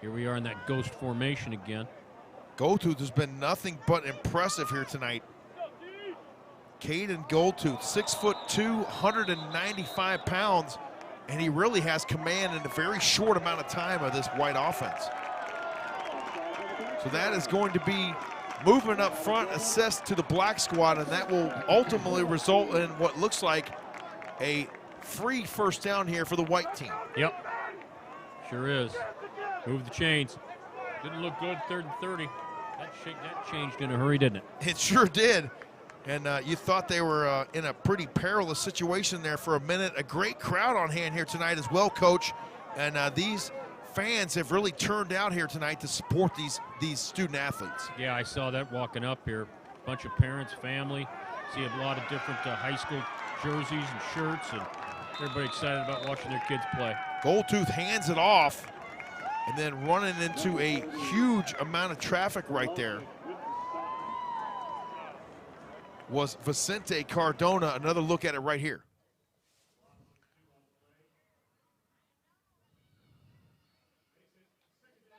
Here we are in that ghost formation again. Goldtooth has been nothing but impressive here tonight. Caden Goldtooth, 6'2", 195 pounds, and he really has command in a very short amount of time of this White offense. So that is going to be movement up front, assessed to the Black squad, and that will ultimately result in what looks like a free first down here for the White team. Yep, sure is. Move the chains. Didn't look good, 3rd and 30. That changed in a hurry, didn't it? It sure did. And you thought they were in a pretty perilous situation there for a minute. A great crowd on hand here tonight as well, Coach. And these fans have really turned out here tonight to support these student athletes. Yeah, I saw that walking up here. Bunch of parents, family. See a lot of different high school jerseys and shirts, and everybody excited about watching their kids play. Goldtooth hands it off, and then running into a huge amount of traffic right there was Vicente Cardona. Another look at it right here.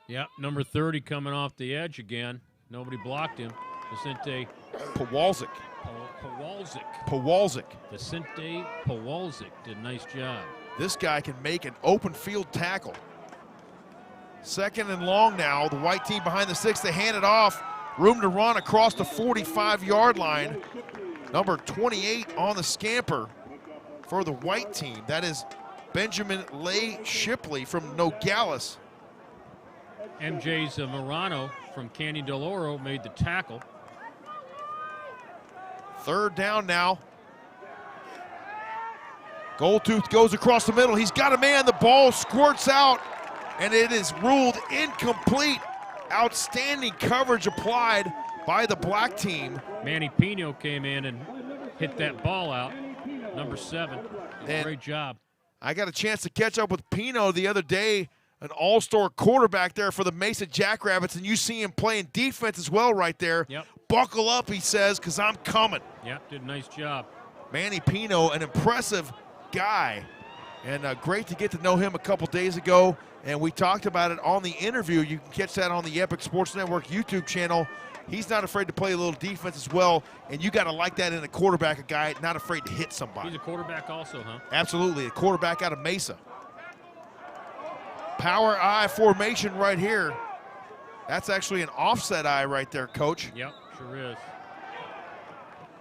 Yep, number 30 coming off the edge again. Nobody blocked him. Vicente Pawalczyk. Vicente Pawalczyk did a nice job. This guy can make an open field tackle. 2nd and long now. The White team behind the 6. They hand it off. Room to run across the 45-yard line. Number 28 on the scamper for the White team. That is Benjamin Lay Shipley from Nogales. MJ's Morano from Canyon del Oro made the tackle. 3rd down now. Goldtooth goes across the middle. He's got a man. The ball squirts out, and it is ruled incomplete. Outstanding coverage applied by the Black team. Manny Pino came in and hit that ball out. Number 7. Great job. I got a chance to catch up with Pino the other day, an all-star quarterback there for the Mesa Jackrabbits, and you see him playing defense as well right there. Yep. Buckle up, he says, because I'm coming. Yep, did a nice job. Manny Pino, an impressive guy, and great to get to know him a couple days ago, and we talked about it on the interview. You can catch that on the Epic Sports Network YouTube channel. He's not afraid to play a little defense as well, and you got to like that in a quarterback, a guy not afraid to hit somebody. He's a quarterback also, huh? Absolutely, a quarterback out of Mesa. Power I formation right here. That's actually an offset I right there, Coach. Yep, sure is.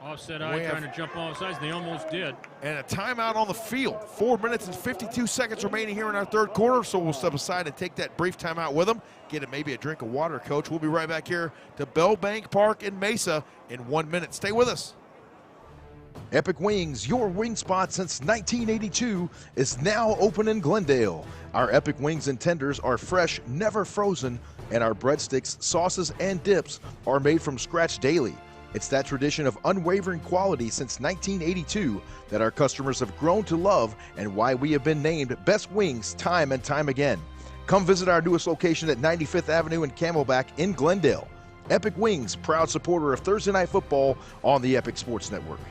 Offset I trying to jump off sides. They almost did. And a timeout on the field. 4 minutes and 52 seconds remaining here in our 3rd quarter, so we'll step aside and take that brief timeout with them. Get it maybe a drink of water, Coach. We'll be right back here to Bell Bank Park in Mesa in 1 minute. Stay with us. Epic Wings, your wing spot since 1982, is now open in Glendale. Our Epic Wings and tenders are fresh, never frozen, and our breadsticks, sauces, and dips are made from scratch daily. It's that tradition of unwavering quality since 1982 that our customers have grown to love, and why we have been named Best Wings time and time again. Come visit our newest location at 95th Avenue and Camelback in Glendale. Epic Wings, proud supporter of Thursday Night Football on the Epic Sports Network.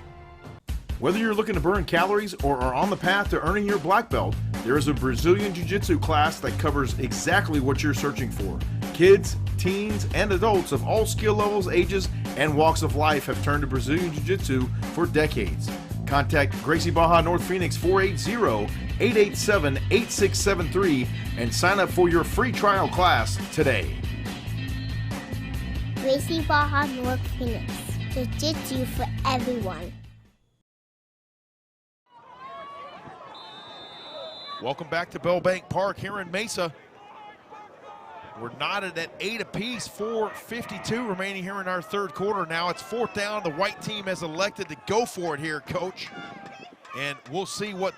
Whether you're looking to burn calories or are on the path to earning your black belt, there is a Brazilian Jiu-Jitsu class that covers exactly what you're searching for. Kids, teens, and adults of all skill levels, ages, and walks of life have turned to Brazilian Jiu-Jitsu for decades. Contact Gracie Baja North Phoenix 480-887-8673 and sign up for your free trial class today. Gracie Baja North Phoenix. Jiu-Jitsu for everyone. Welcome back to Bell Bank Park here in Mesa. We're knotted at 8 apiece, 4:52 remaining here in our 3rd quarter. Now it's 4th down. The White team has elected to go for it here, Coach. And we'll see what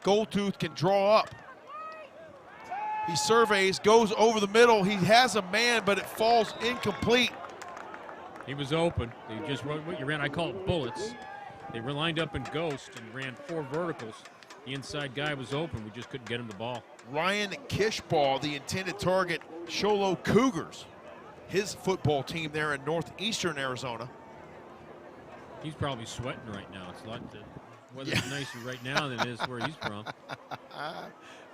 Goldtooth can draw up. He surveys, goes over the middle. He has a man, but it falls incomplete. He was open. He just wrote what you ran. I call it bullets. They were lined up in ghost and ran 4 verticals. The inside guy was open. We just couldn't get him the ball. Ryan Kishball, the intended target, Sholo Cougars, his football team there in northeastern Arizona. He's probably sweating right now. It's a lot. The weather's nicer right now than it is where he's from.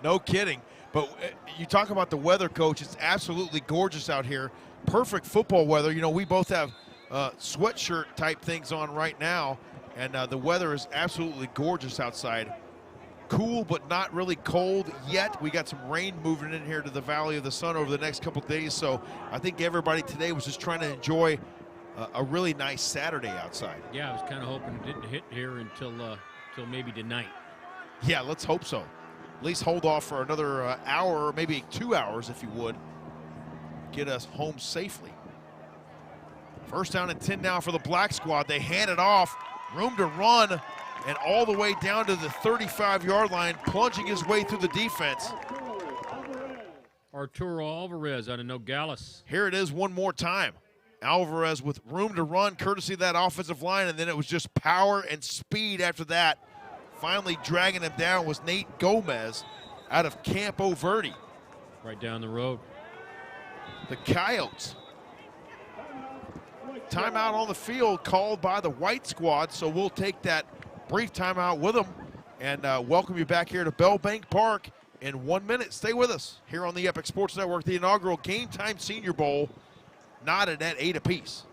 No kidding. But you talk about the weather, Coach. It's absolutely gorgeous out here. Perfect football weather. You know, we both have sweatshirt type things on right now, and the weather is absolutely gorgeous outside. Cool, but not really cold yet. We got some rain moving in here to the Valley of the Sun over the next couple of days, so I think everybody today was just trying to enjoy a really nice Saturday outside. Yeah, I was kind of hoping it didn't hit here until maybe tonight. Yeah, let's hope so. At least hold off for another hour or maybe 2 hours if you would. Get us home safely. First down and 10 now for the Black Squad. They hand it off, room to run, and all the way down to the 35-yard line, plunging his way through the defense. Arturo Alvarez out of Nogales. Here it is one more time. Alvarez with room to run, courtesy of that offensive line, and then it was just power and speed after that. Finally dragging him down was Nate Gomez out of Campo Verde. Right down the road. The Coyotes. Timeout on the field called by the White Squad, so we'll take that brief timeout with them and welcome you back here to Bell Bank Park in 1 minute. Stay with us here on the Epic Sports Network, the inaugural GameTime Senior Bowl, knotted at 8 apiece.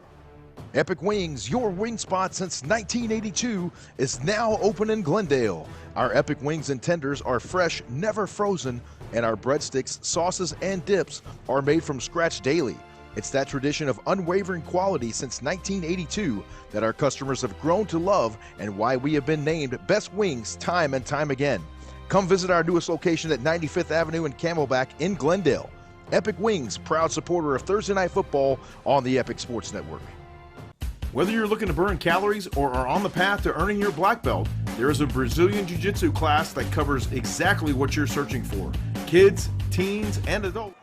Epic Wings, your wing spot since 1982, is now open in Glendale. Our Epic Wings and tenders are fresh, never frozen, and our breadsticks, sauces, and dips are made from scratch daily. It's that tradition of unwavering quality since 1982 that our customers have grown to love and why we have been named Best Wings time and time again. Come visit our newest location at 95th Avenue and Camelback in Glendale. Epic Wings, proud supporter of Thursday Night Football on the Epic Sports Network. Whether you're looking to burn calories or are on the path to earning your black belt, there is a Brazilian Jiu-Jitsu class that covers exactly what you're searching for. Kids, teens, and adults.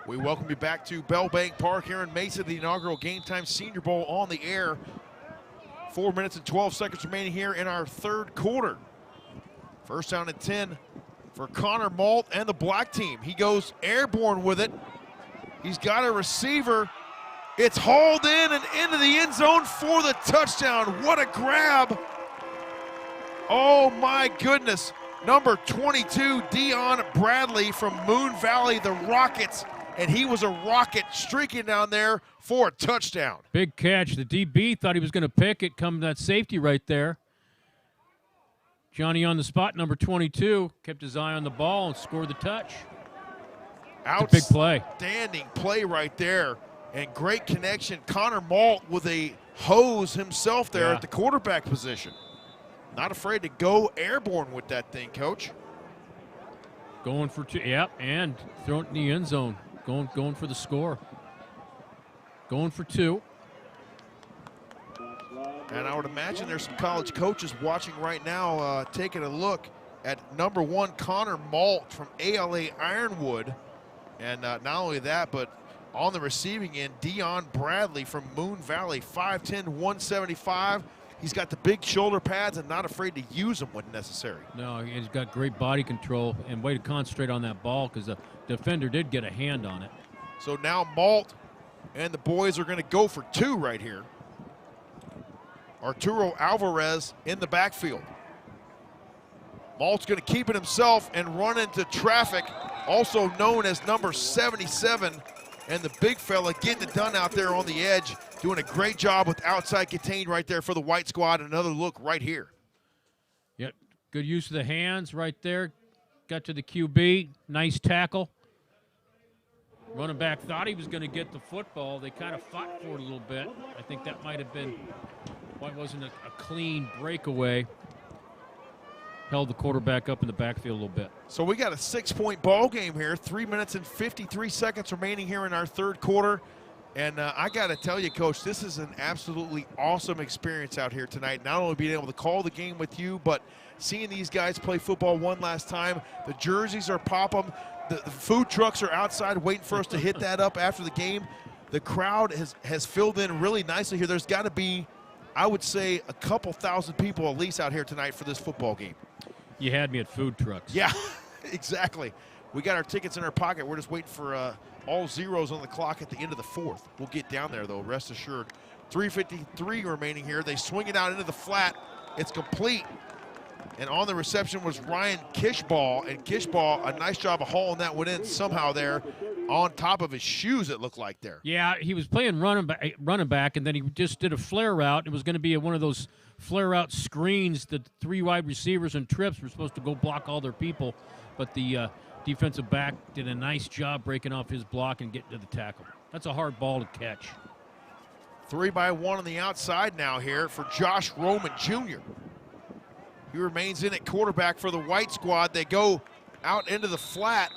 We welcome you back to Bell Bank Park here in Mesa, the inaugural GameTime Senior Bowl on the air. 4 minutes and 12 seconds remaining here in our third quarter. First down and 10 for Connor Malt and the black team. He goes airborne with it. He's got a receiver. It's hauled in and into the end zone for the touchdown. What a grab. Oh my goodness. Number 22, Dion Bradley from Moon Valley, the Rockets. And he was a rocket streaking down there for a touchdown. Big catch. The DB thought he was going to pick it. Come that safety right there. Johnny on the spot, number 22, kept his eye on the ball and scored the touch. It's a big play. Outstanding play right there. And great connection. Connor Malt with a hose himself there at the quarterback position. Not afraid to go airborne with that thing, Coach. Going for 2, yep, and throwing it in the end zone. Going for the score. Going for 2. And I would imagine there's some college coaches watching right now, taking a look at number 1, Connor Malt from ALA Ironwood. And not only that, but on the receiving end, Dion Bradley from Moon Valley, 5'10", 175. He's got the big shoulder pads and not afraid to use them when necessary. No, he's got great body control and way to concentrate on that ball because the defender did get a hand on it. So now Malt and the boys are going to go for 2 right here. Arturo Alvarez in the backfield. Malt's going to keep it himself and run into traffic, also known as number 77. And the big fella getting it done out there on the edge, doing a great job with outside contained right there for the White Squad. Another look right here. Yep, good use of the hands right there. Got to the QB, nice tackle. Running back thought he was going to get the football. They kind of fought for it a little bit. I think that might have been why it wasn't a clean breakaway. Held the quarterback up in the backfield a little bit. So we got a 6-point ball game here. 3 minutes and 53 seconds remaining here in our third quarter. And I got to tell you, Coach, this is an absolutely awesome experience out here tonight. Not only being able to call the game with you, but seeing these guys play football one last time. The jerseys are popping. The food trucks are outside waiting for us to hit that up after the game. The crowd has filled in really nicely here. There's got to be, I would say a couple thousand people at least out here tonight for this football game. You had me at food trucks. Yeah, exactly. We got our tickets in our pocket. We're just waiting for all zeros on the clock at the end of the fourth. We'll get down there, though, rest assured. 3:53 remaining here. They swing it out into the flat. It's complete. And on the reception was Ryan Kishball. And Kishball, a nice job of hauling that one in somehow there on top of his shoes, it looked like there. Yeah, he was playing running back, and then he just did a flare route. It was going to be one of those flare out screens that 3 wide receivers and trips were supposed to go block all their people. But the defensive back did a nice job breaking off his block and getting to the tackle. That's a hard ball to catch. 3-by-1 on the outside now here for Josh Roman Jr. He remains in at quarterback for the white squad. They go out into the flat,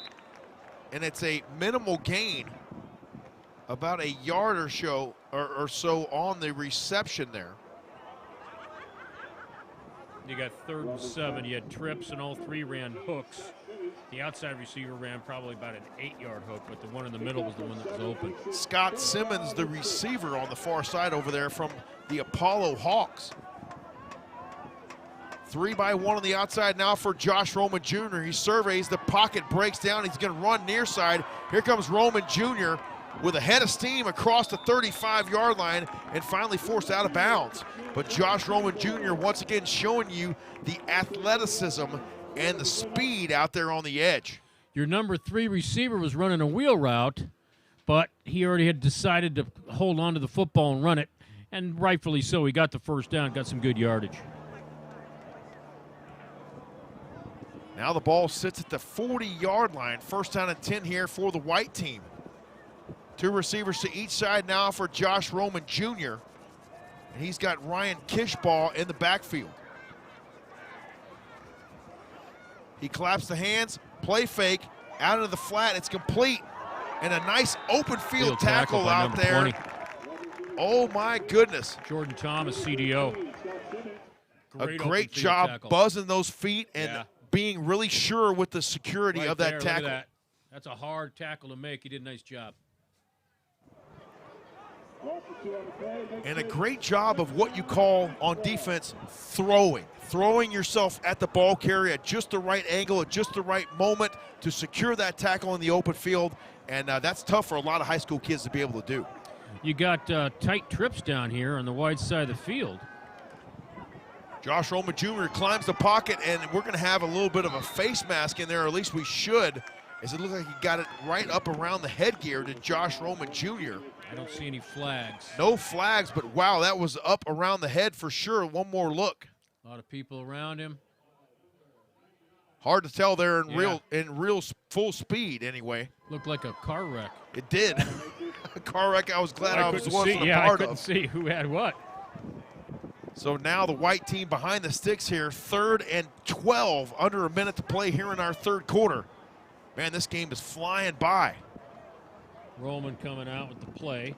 and it's a minimal gain, about a yard or so on the reception there. You got 3rd and 7. You had trips, and all 3 ran hooks. The outside receiver ran probably about an 8-yard hook, but the one in the middle was the one that was open. Scott Simmons, the receiver on the far side over there from the Apollo Hawks. 3-by-1 on the outside now for Josh Roman Jr. He surveys, the pocket breaks down. He's going to run near side. Here comes Roman Jr. with a head of steam across the 35-yard line and finally forced out of bounds. But Josh Roman Jr. once again showing you the athleticism and the speed out there on the edge. Your number 3 receiver was running a wheel route, but he already had decided to hold on to the football and run it, and rightfully so. He got the first down, got some good yardage. Now the ball sits at the 40-yard line. First down and 10 here for the white team. 2 receivers to each side now for Josh Roman Jr. And he's got Ryan Kishball in the backfield. He claps the hands, play fake, out into the flat. It's complete. And a nice open field tackle out there. 20. Oh, my goodness. Jordan Thomas, CDO. A great job tackle. buzzing those feet and being really sure with the security of that tackle. Look at that. That's a hard tackle to make. He did a nice job. And a great job of what you call on defense throwing yourself at the ball carrier at just the right angle, at just the right moment to secure that tackle in the open field. And that's tough for a lot of high school kids to be able to do. You got tight trips down here on the wide side of the field. Josh Roman Jr. climbs the pocket, and we're going to have a little bit of a face mask in there, or at least we should, as it looks like he got it right up around the headgear to Josh Roman Jr. I don't see any flags. No flags, but wow, that was up around the head for sure. One more look. A lot of people around him. Hard to tell there in real full speed anyway. Looked like a car wreck. It did. A car wreck I was glad I was one of. I couldn't see who had what. So now the white team behind the sticks here, 3rd and 12, under a minute to play here in our 3rd quarter. Man, this game is flying by. Roman coming out with the play.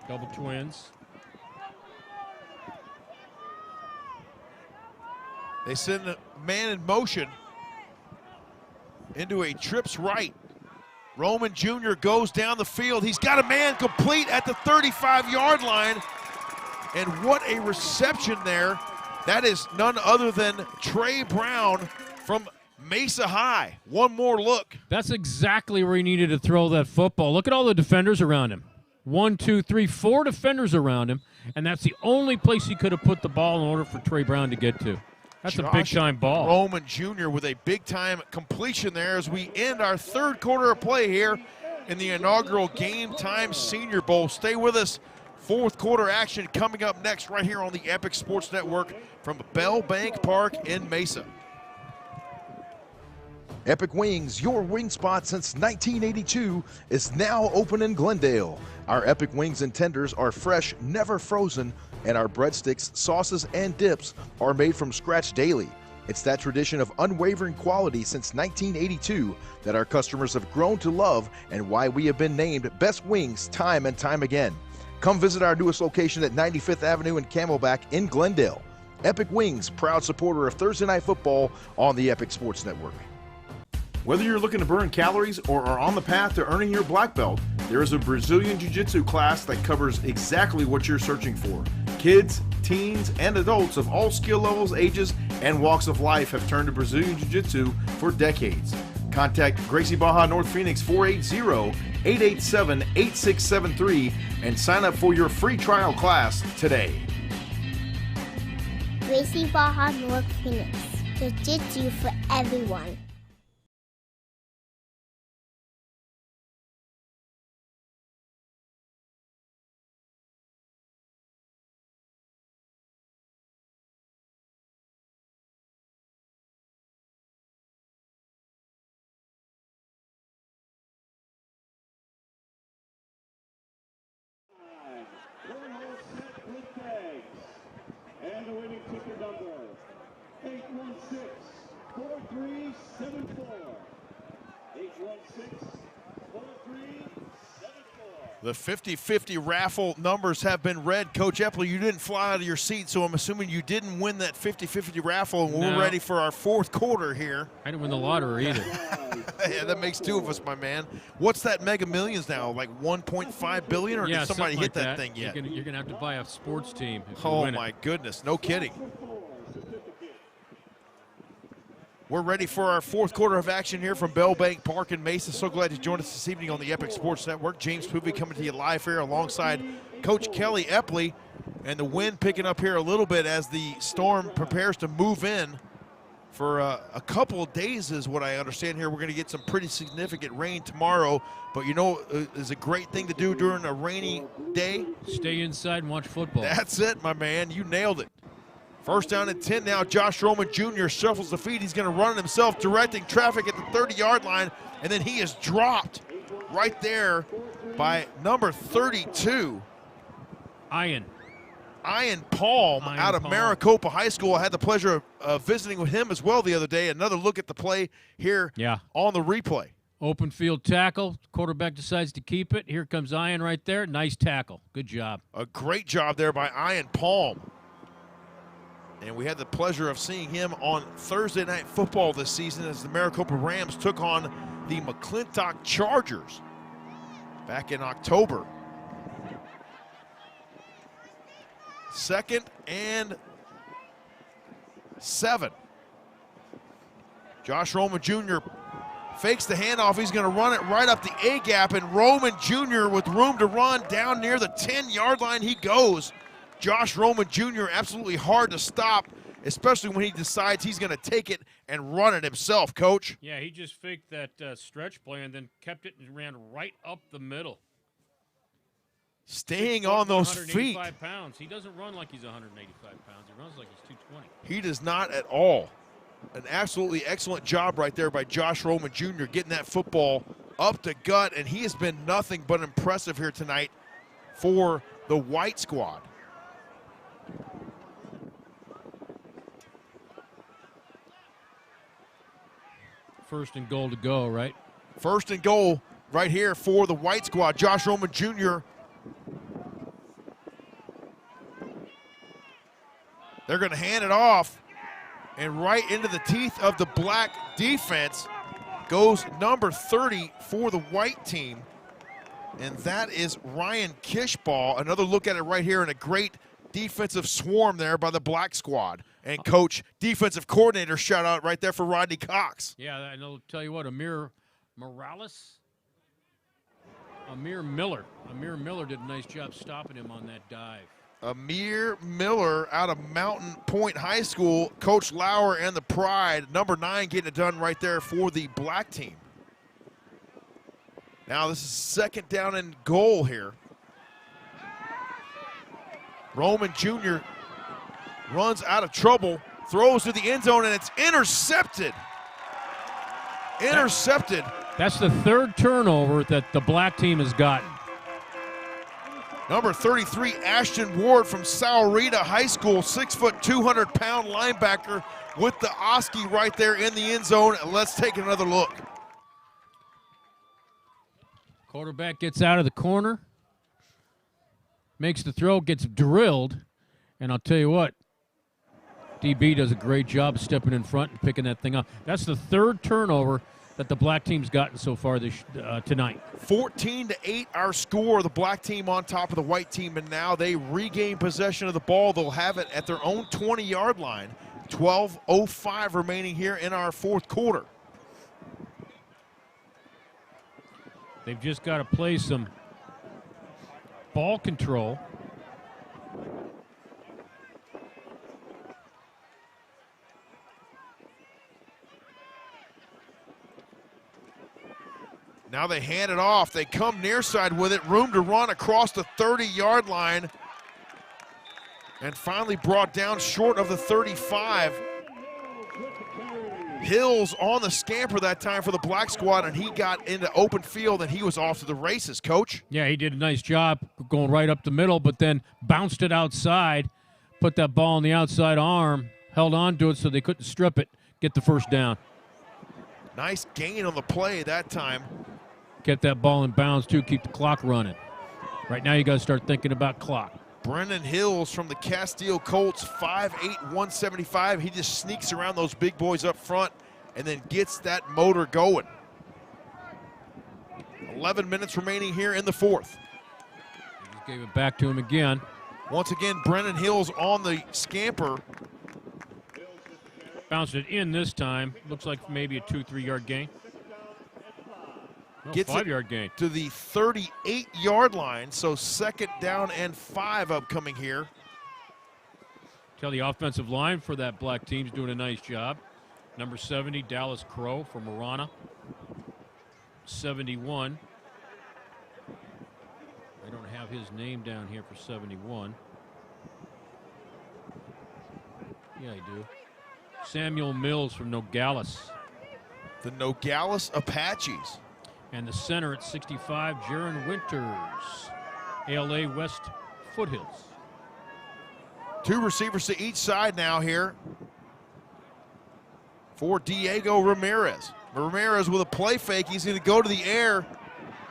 Double twins. They send a man in motion into a trips right. Roman Jr. goes down the field. He's got a man complete at the 35-yard line. And what a reception there. That is none other than Trey Brown from Mesa High. One more look. That's exactly where he needed to throw that football. Look at all the defenders around him. 1, 2, 3, 4 defenders around him, and that's the only place he could have put the ball in order for Trey Brown to get to. That's a big-time ball. Roman Jr. with a big-time completion there as we end our 3rd quarter of play here in the inaugural GameTime Senior Bowl. Stay with us. 4th quarter action coming up next right here on the Epic Sports Network from Bell Bank Park in Mesa. Epic Wings, your wing spot since 1982, is now open in Glendale. Our Epic Wings and tenders are fresh, never frozen, and our breadsticks, sauces, and dips are made from scratch daily. It's that tradition of unwavering quality since 1982 that our customers have grown to love and why we have been named Best Wings time and time again. Come visit our newest location at 95th Avenue and Camelback in Glendale. Epic Wings, proud supporter of Thursday Night Football on the Epic Sports Network. Whether you're looking to burn calories or are on the path to earning your black belt, there is a Brazilian Jiu-Jitsu class that covers exactly what you're searching for. Kids, teens, and adults of all skill levels, ages, and walks of life have turned to Brazilian Jiu-Jitsu for decades. Contact Gracie Baja North Phoenix 480-887-8673 and sign up for your free trial class today. Gracie Baja North Phoenix. Jiu-Jitsu for everyone. And the winning ticket number, 816-4374. 816-4374. The 50-50 raffle numbers have been read. Coach Eppley, you didn't fly out of your seat, so I'm assuming you didn't win that 50-50 raffle, and we're ready for our fourth quarter here. I didn't win the lottery either. Yeah, that makes two of us, my man. What's that Mega Millions now, like 1.5 billion, or Yeah, did somebody something hit like that thing yet? You're going to have to buy a sports team if you Oh, win it. my goodness. No kidding. We're ready for our fourth quarter of action here from Bell Bank Park in Mesa. So glad you joined us this evening on the Epic Sports Network. James Poovey coming to you live here alongside Coach Kelly Eppley. And the wind picking up here a little bit as the storm prepares to move in for a couple of days is what I understand here. We're going to get some pretty significant rain tomorrow. But you know, it's a great thing to do during a rainy day. Stay inside and watch football. That's it, my man. You nailed it. First down and 10 now. Josh Roman Jr. shuffles the feet. He's going to run it himself, directing traffic at the 30-yard line, and then he is dropped right there by number 32. Ian Palm out of Palm. Maricopa High School. I had the pleasure of visiting with him as well the other day. Another look at the play here on the replay. Open field tackle. Quarterback decides to keep it. Here comes Ian right there. Nice tackle. Good job. A great job there by Ian Palm. And we had the pleasure of seeing him on Thursday Night Football this season as the Maricopa Rams took on the McClintock Chargers back in October. 2nd and 7. Josh Roman Jr. fakes the handoff. He's going to run it right up the A-gap, and Roman Jr. with room to run down near the 10-yard line he goes. Josh Roman Jr. absolutely hard to stop, especially when he decides he's going to take it and run it himself, Coach. Yeah, he just faked that stretch play and then kept it and ran right up the middle. Staying on those feet. 185 pounds. He doesn't run like he's 185 pounds. He runs like he's 220. He does not at all. An absolutely excellent job right there by Josh Roman Jr. getting that football up the gut, and he has been nothing but impressive here tonight for the White squad. First and goal to go, right? First and goal right here for the White squad. Josh Roman Jr. They're going to hand it off, and right into the teeth of the black defense goes number 30 for the white team, and that is Ryan Kishball. Another look at it right here, and a great defensive swarm there by the black squad. And coach, defensive coordinator shout out right there for Rodney Cox. Yeah, and I'll tell you what, Amir Miller did a nice job stopping him on that dive. Amir Miller out of Mountain Point High School. Coach Lauer and the Pride, number 9, getting it done right there for the black team. Now this is 2nd down and goal here. Roman Jr. runs out of trouble, throws to the end zone, and it's intercepted. Intercepted. That's the 3rd turnover that the black team has gotten. Number 33, Ashton Ward from Saurita High School, 6 foot, 200-pound linebacker with the Oski right there in the end zone. Let's take another look. Quarterback gets out of the corner, makes the throw, gets drilled, and I'll tell you what, DB does a great job stepping in front and picking that thing up. That's the 3rd turnover that the black team's gotten so far tonight. 14-8 our score. The black team on top of the white team, and now they regain possession of the ball. They'll have it at their own 20-yard line. 12:05 remaining here in our fourth quarter. They've just got to play some ball control. Now they hand it off. They come near side with it. Room to run across the 30-yard line. And finally brought down short of the 35. Hills on the scamper that time for the black squad, and he got into open field, and he was off to the races, Coach. Yeah, he did a nice job going right up the middle, but then bounced it outside, put that ball in the outside arm, held on to it so they couldn't strip it, get the first down. Nice gain on the play that time. Kept that ball in bounds, too, keep the clock running. Right now you got to start thinking about clock. Brennan Hills from the Castile Colts, 5'8", 175. He just sneaks around those big boys up front and then gets that motor going. 11 minutes remaining here in the fourth. Just gave it back to him again. Once again, Brennan Hills on the scamper. Bounced it in this time. Looks like maybe a 2-3 yard gain. No, Gets 5-yard gain. To the 38-yard line, so second down and 5 upcoming here. Tell the offensive line for that black team's doing a nice job. Number 70, Dallas Crow from Marana. 71. I don't have his name down here for 71. Yeah, I do. Samuel Mills from Nogales. The Nogales Apaches. And the center at 65, Jaron Winters, ALA West Foothills. 2 receivers to each side now here for Diego Ramirez. Ramirez with a play fake. He's going to go to the air.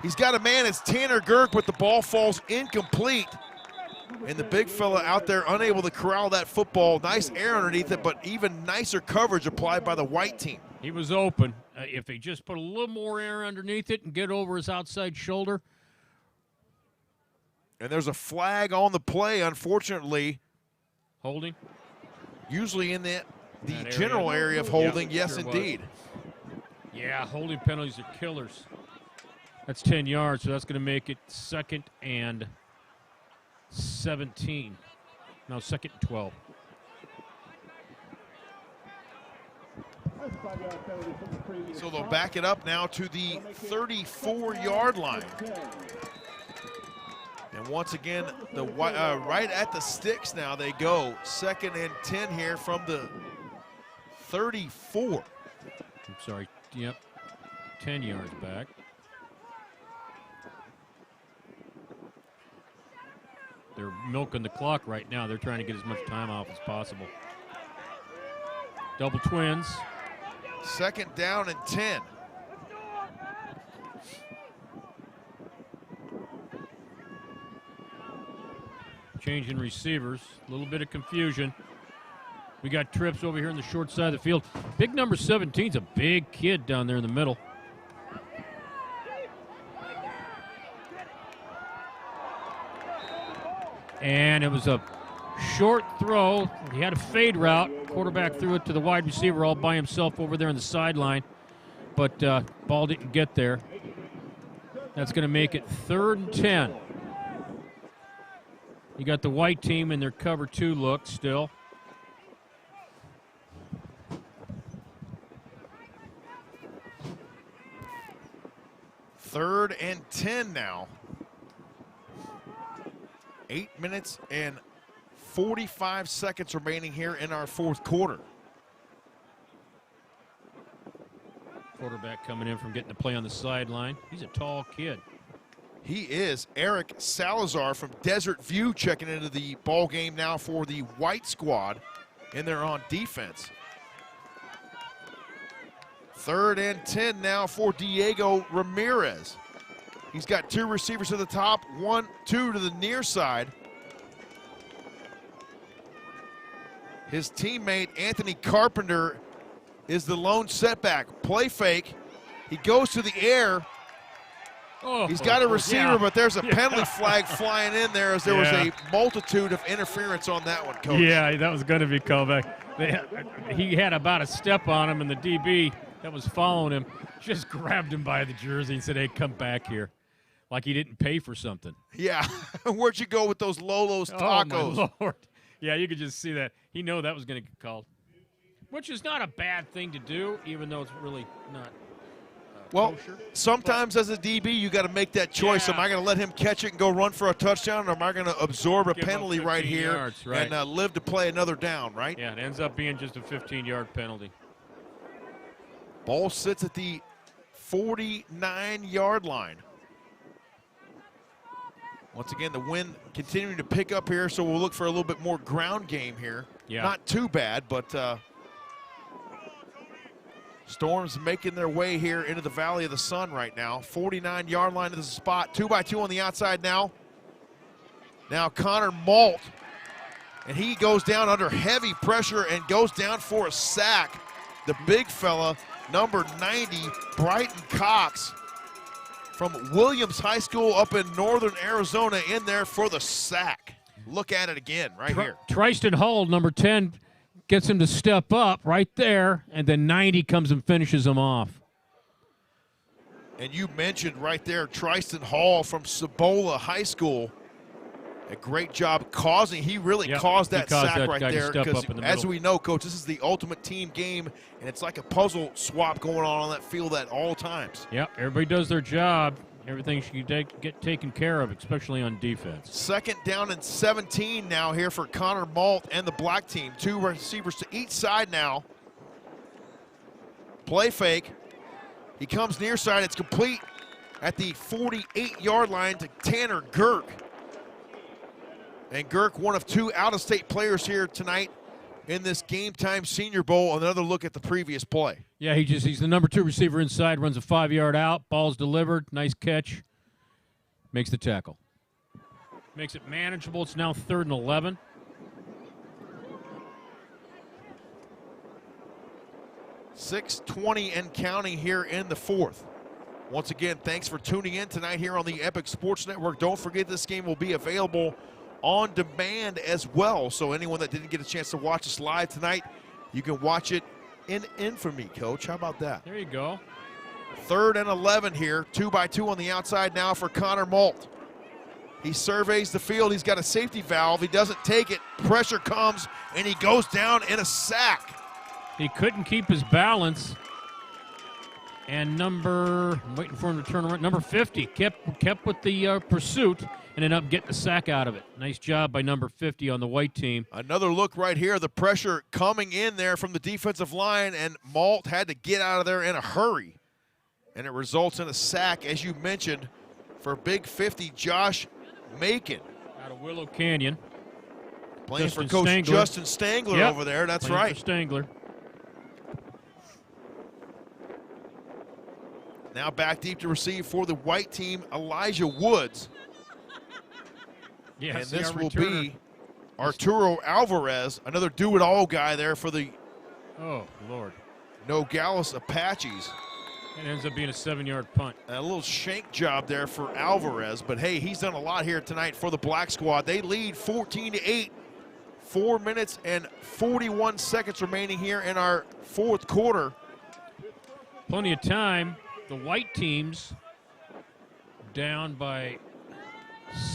He's got a man. It's Tanner Girk, but the ball falls incomplete. And the big fella out there unable to corral that football. Nice air underneath it, but even nicer coverage applied by the white team. He was open. If he just put a little more air underneath it and get over his outside shoulder. And there's a flag on the play, unfortunately. Holding? Usually in the That general area of holding, yes, sure indeed. Yeah, holding penalties are killers. That's 10 yards, so that's going to make it second and 17. No, second and 12. So they'll back it up now to the 34-yard line. And once again, the right at the sticks now they go. Second and 10 here from the 34. I'm sorry, yep, 10 yards back. They're milking the clock right now. They're trying to get as much time off as possible. Double twins. Second down and 10. Change in receivers. A little bit of confusion. We got trips over here on the short side of the field. Big number 17's a big kid down there in the middle. And it was a short throw. He had a fade route. Quarterback threw it to the wide receiver all by himself over there on the sideline. But ball didn't get there. That's going to make it 3rd and 10. You got the white team in their cover 2 look still. Third and 10 now. 8 minutes and 45 seconds remaining here in our fourth quarter. Quarterback coming in from getting the play on the sideline. He's a tall kid. He is Eric Salazar from Desert View checking into the ball game now for the white squad, and they're on defense. 3rd and 10 now for Diego Ramirez. He's got 2 receivers to the top, 2 to the near side. His teammate Anthony Carpenter is the lone setback. Play fake. He goes to the air. He's got a receiver, but there's a penalty flag flying in there as there was a multitude of interference on that one, Coach. Yeah, that was going to be called back. He had about a step on him, and the DB that was following him just grabbed him by the jersey and said, hey, come back here, like he didn't pay for something. Yeah. Where'd you go with those Lolo's tacos? Oh, my Lord. Yeah, you could just see that. He knew that was going to get called, which is not a bad thing to do, even though it's really not kosher. Sometimes as a DB, you got to make that choice. Yeah. Am I going to let him catch it and go run for a touchdown, or am I going to absorb a Give him penalty right 15 here yards, right. and live to play another down, right? Yeah, it ends up being just a 15-yard penalty. Ball sits at the 49-yard line. Once again, the wind continuing to pick up here, so we'll look for a little bit more ground game here. Yeah. Not too bad, but Storms making their way here into the Valley of the Sun right now. 49-yard line to the spot. 2-by-2 on the outside now. Now Connor Malt, and he goes down under heavy pressure and goes down for a sack. The big fella, number 90, Brighton Cox from Williams High School up in northern Arizona, in there for the sack. Look at it again right here. Tristan Hull, number 10, gets him to step up right there, and then 90 comes and finishes him off. And you mentioned right there Tristan Hall from Cibola High School. A great job causing. He really caused that sack right there, because as we know, Coach, this is the ultimate team game, and it's like a puzzle swap going on that field at all times. Yep, everybody does their job. Everything should get taken care of, especially on defense. 2nd down and 17 now here for Connor Malt and the black team. 2 receivers to each side now. Play fake. He comes near side. It's complete at the 48-yard line to Tanner Girk. And Girk, one of 2 out-of-state players here tonight in this GameTime Senior Bowl. Another look at the previous play. Yeah, he's the number 2 receiver inside, runs a 5-yard out, ball's delivered, nice catch, makes the tackle. Makes it manageable. It's now 3rd and 11. .620 and counting here in the 4th. Once again, thanks for tuning in tonight here on the Epic Sports Network. Don't forget this game will be available on demand as well. So anyone that didn't get a chance to watch us live tonight, you can watch it in infamy, Coach. How about that? There you go. 3rd and 11 here. 2-by-2 on the outside now for Connor Malt. He surveys the field. He's got a safety valve. He doesn't take it. Pressure comes, and he goes down in a sack. He couldn't keep his balance. And I'm waiting for him to turn around. Number 50 kept with the pursuit and ended up getting a sack out of it. Nice job by number 50 on the white team. Another look right here. The pressure coming in there from the defensive line, and Malt had to get out of there in a hurry. And it results in a sack, as you mentioned, for Big 50, Josh Macon. Out of Willow Canyon. Playing for Coach Justin Stangler over there. That's right. For Stangler. Now back deep to receive for the white team, Elijah Woods. Yeah, and this will be Arturo Alvarez, another do-it-all guy there for the Nogales Apaches. It ends up being a 7-yard punt. A little shank job there for Alvarez, but hey, he's done a lot here tonight for the Black Squad. They lead 14-8, 4 minutes and 41 seconds remaining here in our 4th quarter. Plenty of time. The white team's down by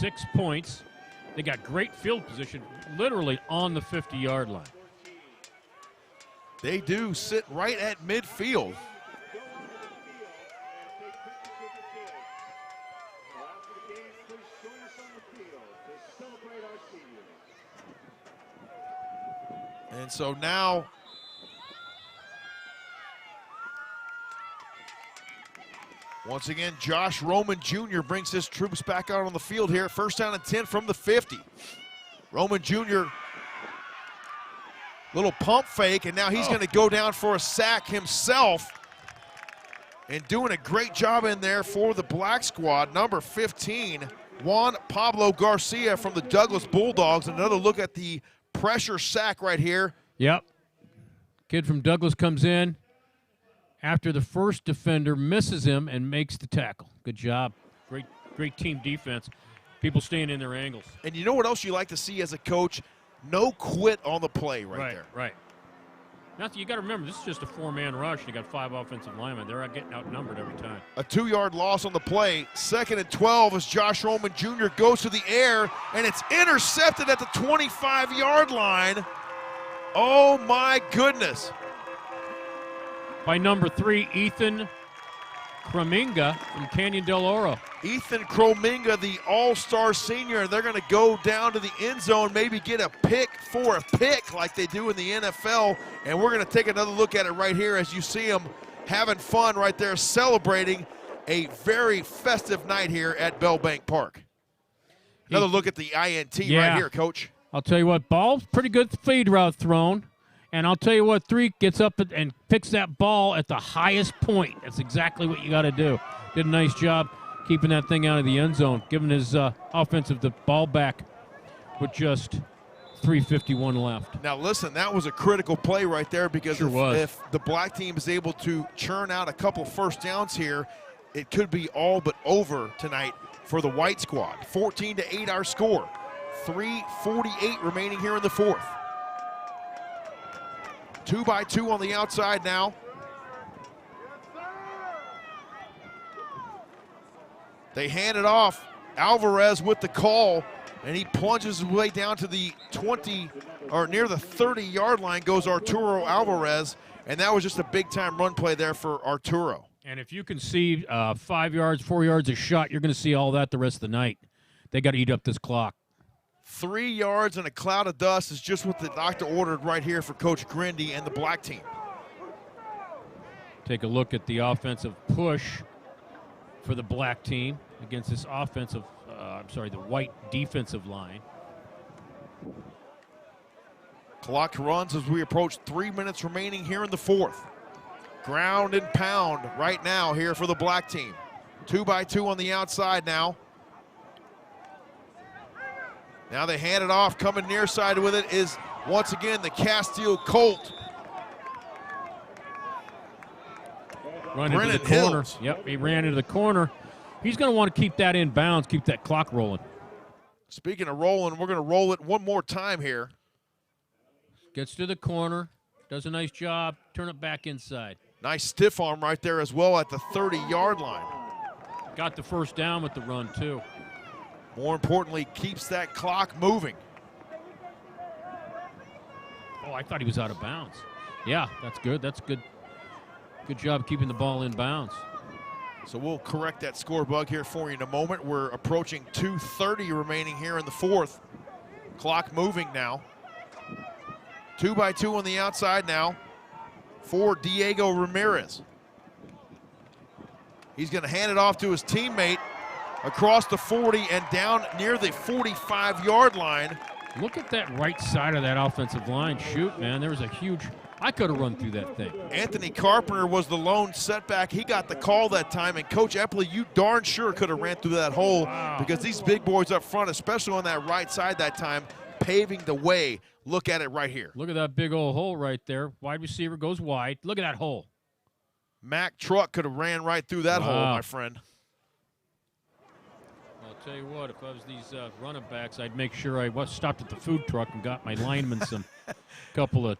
6 points. They got great field position, literally on the 50-yard line. They do sit right at midfield. And so now once again, Josh Roman Jr. brings his troops back out on the field here. 1st down and 10 from the 50. Roman Jr. little pump fake, and now he's going to go down for a sack himself. And doing a great job in there for the Black Squad, number 15, Juan Pablo Garcia from the Douglas Bulldogs. Another look at the pressure sack right here. Yep. Kid from Douglas comes in after the first defender misses him and makes the tackle. Good job. Great team defense. People staying in their angles. And you know what else you like to see as a coach? No quit on the play right there. Right. Now, you got to remember, this is just a 4-man rush. You got 5 offensive linemen. They're getting outnumbered every time. A 2-yard loss on the play. 2nd and 12 as Josh Roman Jr. goes to the air, and it's intercepted at the 25-yard line. Oh, my goodness. By number 3, Ethan Krominga from Canyon del Oro. Ethan Krominga, the all-star senior, and they're going to go down to the end zone, maybe get a pick for a pick like they do in the NFL. And we're going to take another look at it right here as you see them having fun right there, celebrating a very festive night here at Bell Bank Park. Another look at the INT right here, Coach. I'll tell you what, ball, pretty good feed route thrown. And I'll tell you what, 3 gets up and picks that ball at the highest point. That's exactly what you got to do. Did a nice job keeping that thing out of the end zone, giving his offensive the ball back with just 3:51 left. Now, listen, that was a critical play right there because Sure if the black team is able to churn out a couple first downs here, it could be all but over tonight for the white squad. 14-8 our score. 3:48 remaining here in the 4th. 2-by-2 on the outside now. They hand it off. Alvarez with the call, and he plunges his way down to the 20, or near the 30-yard line goes Arturo Alvarez, and that was just a big-time run play there for Arturo. And if you can see 5 yards, 4 yards a shot, you're going to see all that the rest of the night. They got to eat up this clock. 3 yards and a cloud of dust is just what the doctor ordered right here for Coach Grindy and the black team. Take a look at the offensive push for the black team against this offensive, the white defensive line. Clock runs as we approach 3 minutes remaining here in the 4th. Ground and pound right now here for the black team. 2-by-2 on the outside now. Now they hand it off. Coming near side with it is once again the Castile Colt. Run into the corner. Yep, he ran into the corner. He's going to want to keep that in bounds, keep that clock rolling. Speaking of rolling, we're going to roll it one more time here. Gets to the corner, does a nice job, turn it back inside. Nice stiff arm right there as well at the 30-yard line. Got the first down with the run, too. More importantly, keeps that clock moving. Oh, I thought he was out of bounds. Yeah, that's good. That's good. Good job keeping the ball in bounds. So we'll correct that score bug here for you in a moment. We're approaching 2:30 remaining here in the 4th. Clock moving now. 2-by-2 on the outside now for Diego Ramirez. He's going to hand it off to his teammate across the 40 and down near the 45-yard line. Look at that right side of that offensive line. Shoot, man, there was a huge, I could have run through that thing. Anthony Carpenter was the lone setback. He got the call that time, and Coach Epley, you darn sure could have ran through that hole because these big boys up front, especially on that right side that time, paving the way. Look at it right here. Look at that big old hole right there. Wide receiver goes wide. Look at that hole. Mack Truck could have ran right through that hole, my friend. I'll tell you what, if I was these running backs, I'd make sure I stopped at the food truck and got my linemen some couple of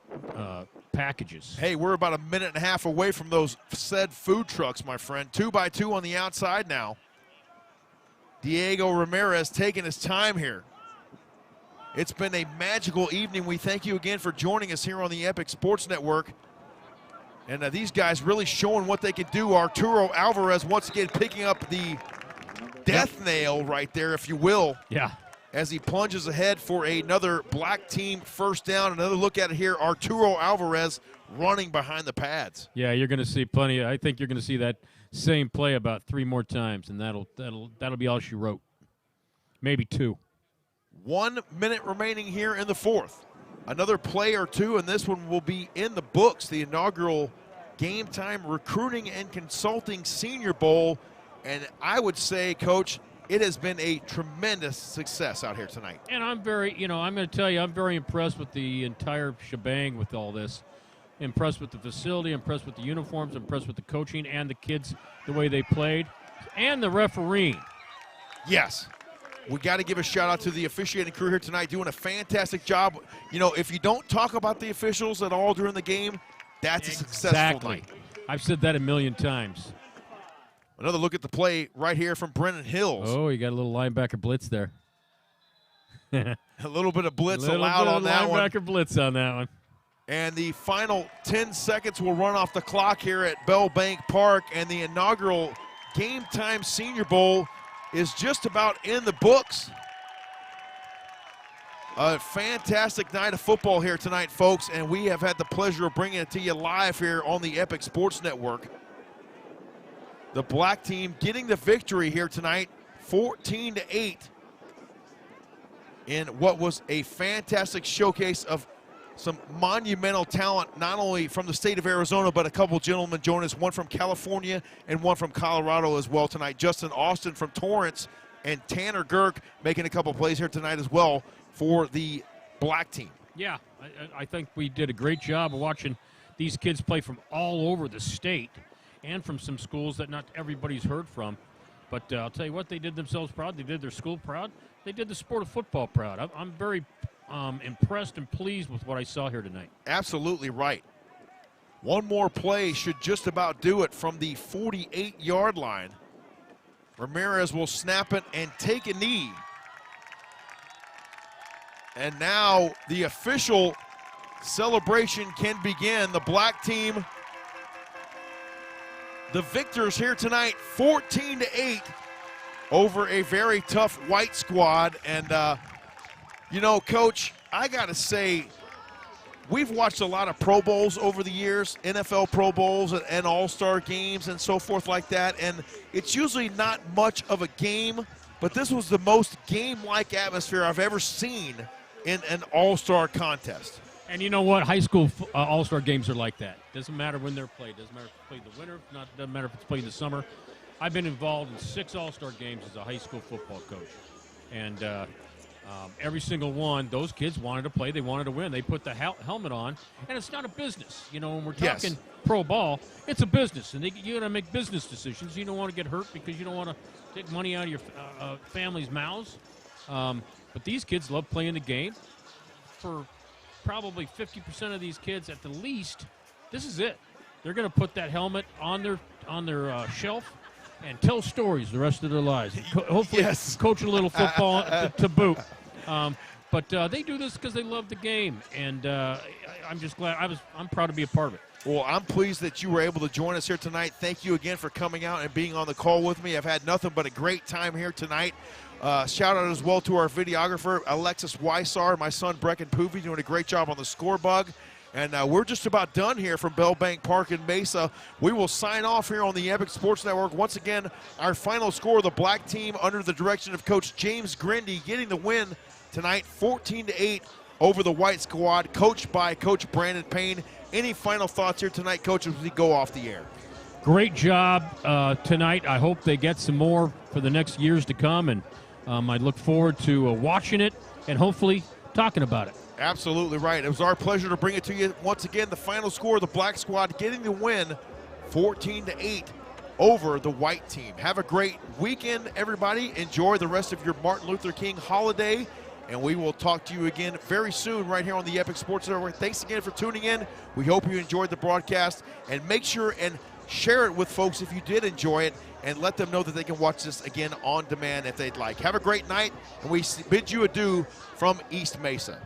packages. Hey, we're about a minute and a half away from those said food trucks, my friend. 2-by-2 on the outside now. Diego Ramirez taking his time here. It's been a magical evening. We thank you again for joining us here on the Epic Sports Network. And these guys really showing what they can do. Arturo Alvarez once again picking up the death nail right there, if you will. Yeah. As he plunges ahead for another black team first down. Another look at it here. Arturo Alvarez running behind the pads. Yeah, you're going to see plenty. I think you're going to see that same play about 3 more times, and that'll be all she wrote. Maybe 2. 1 minute remaining here in the 4th. Another play or two, and this one will be in the books. The inaugural Game Time Recruiting and Consulting Senior Bowl. And I would say, Coach, it has been a tremendous success out here tonight. And I'm very, I'm going to tell you, I'm very impressed with the entire shebang with all this. Impressed with the facility, impressed with the uniforms, impressed with the coaching and the kids, the way they played, and the refereeing. Yes. We got to give a shout out to the officiating crew here tonight, doing a fantastic job. You know, if you don't talk about the officials at all during the game, that's a successful night. I've said that a million times. Another look at the play right here from Brennan Hills. Oh, you got a little linebacker blitz there. A little bit of blitz allowed on that one. Linebacker blitz on that one. And the final 10 seconds will run off the clock here at Bell Bank Park, and the inaugural GameTime Senior Bowl is just about in the books. A fantastic night of football here tonight, folks, and we have had the pleasure of bringing it to you live here on the Epic Sports Network. The black team getting the victory here tonight, 14-8, in what was a fantastic showcase of some monumental talent, not only from the state of Arizona, but a couple gentlemen join us, one from California and one from Colorado as well tonight. Justin Austin from Torrance and Tanner Girk making a couple plays here tonight as well for the black team. Yeah, I think we did a great job of watching these kids play from all over the state and from some schools that not everybody's heard from. But I'll tell you what, they did themselves proud. They did their school proud. They did the sport of football proud. I'm very impressed and pleased with what I saw here tonight. Absolutely right. One more play should just about do it from the 48-yard line. Ramirez will snap it and take a knee. And now the official celebration can begin. The black team, the victors here tonight, 14-8 over a very tough white squad. And you know, Coach, I got to say, we've watched a lot of Pro Bowls over the years, NFL Pro Bowls and All-Star games and so forth like that, and it's usually not much of a game, but this was the most game-like atmosphere I've ever seen in an All-Star contest. And you know what? High school All-Star games are like that. Doesn't matter when they're played. Doesn't matter if it's played in the winter. Doesn't matter if it's played in the summer. I've been involved in 6 All-Star games as a high school football coach, and every single one, those kids wanted to play. They wanted to win. They put the helmet on, and it's not a business. You know, when we're talking pro ball, it's a business, and you got to make business decisions. You don't want to get hurt because you don't want to take money out of your family's mouths. But these kids love playing the game. For probably 50% of these kids, at the least, this is it. They're going to put that helmet on their shelf and tell stories the rest of their lives. Hopefully, coach a little football to boot. But they do this because they love the game, and I'm just glad. I'm proud to be a part of it. Well, I'm pleased that you were able to join us here tonight. Thank you again for coming out and being on the call with me. I've had nothing but a great time here tonight. Shout out as well to our videographer, Alexis Weissar, my son, Brecken Poovey, doing a great job on the score bug. And we're just about done here from Bell Bank Park in Mesa. We will sign off here on the Epic Sports Network. Once again, our final score, the black team under the direction of Coach James Grindy getting the win tonight, 14-8 over the white squad, coached by Coach Brandon Payne. Any final thoughts here tonight, Coach, as we go off the air? Great job tonight. I hope they get some more for the next years to come, and I look forward to watching it and hopefully talking about it. Absolutely right. It was our pleasure to bring it to you once again. The final score, the black squad getting the win, 14-8 over the white team. Have a great weekend, everybody. Enjoy the rest of your Martin Luther King holiday, and we will talk to you again very soon right here on the Epic Sports Network. Thanks again for tuning in. We hope you enjoyed the broadcast, and make sure and share it with folks if you did enjoy it, and let them know that they can watch this again on demand if they'd like. Have a great night, and we bid you adieu from East Mesa.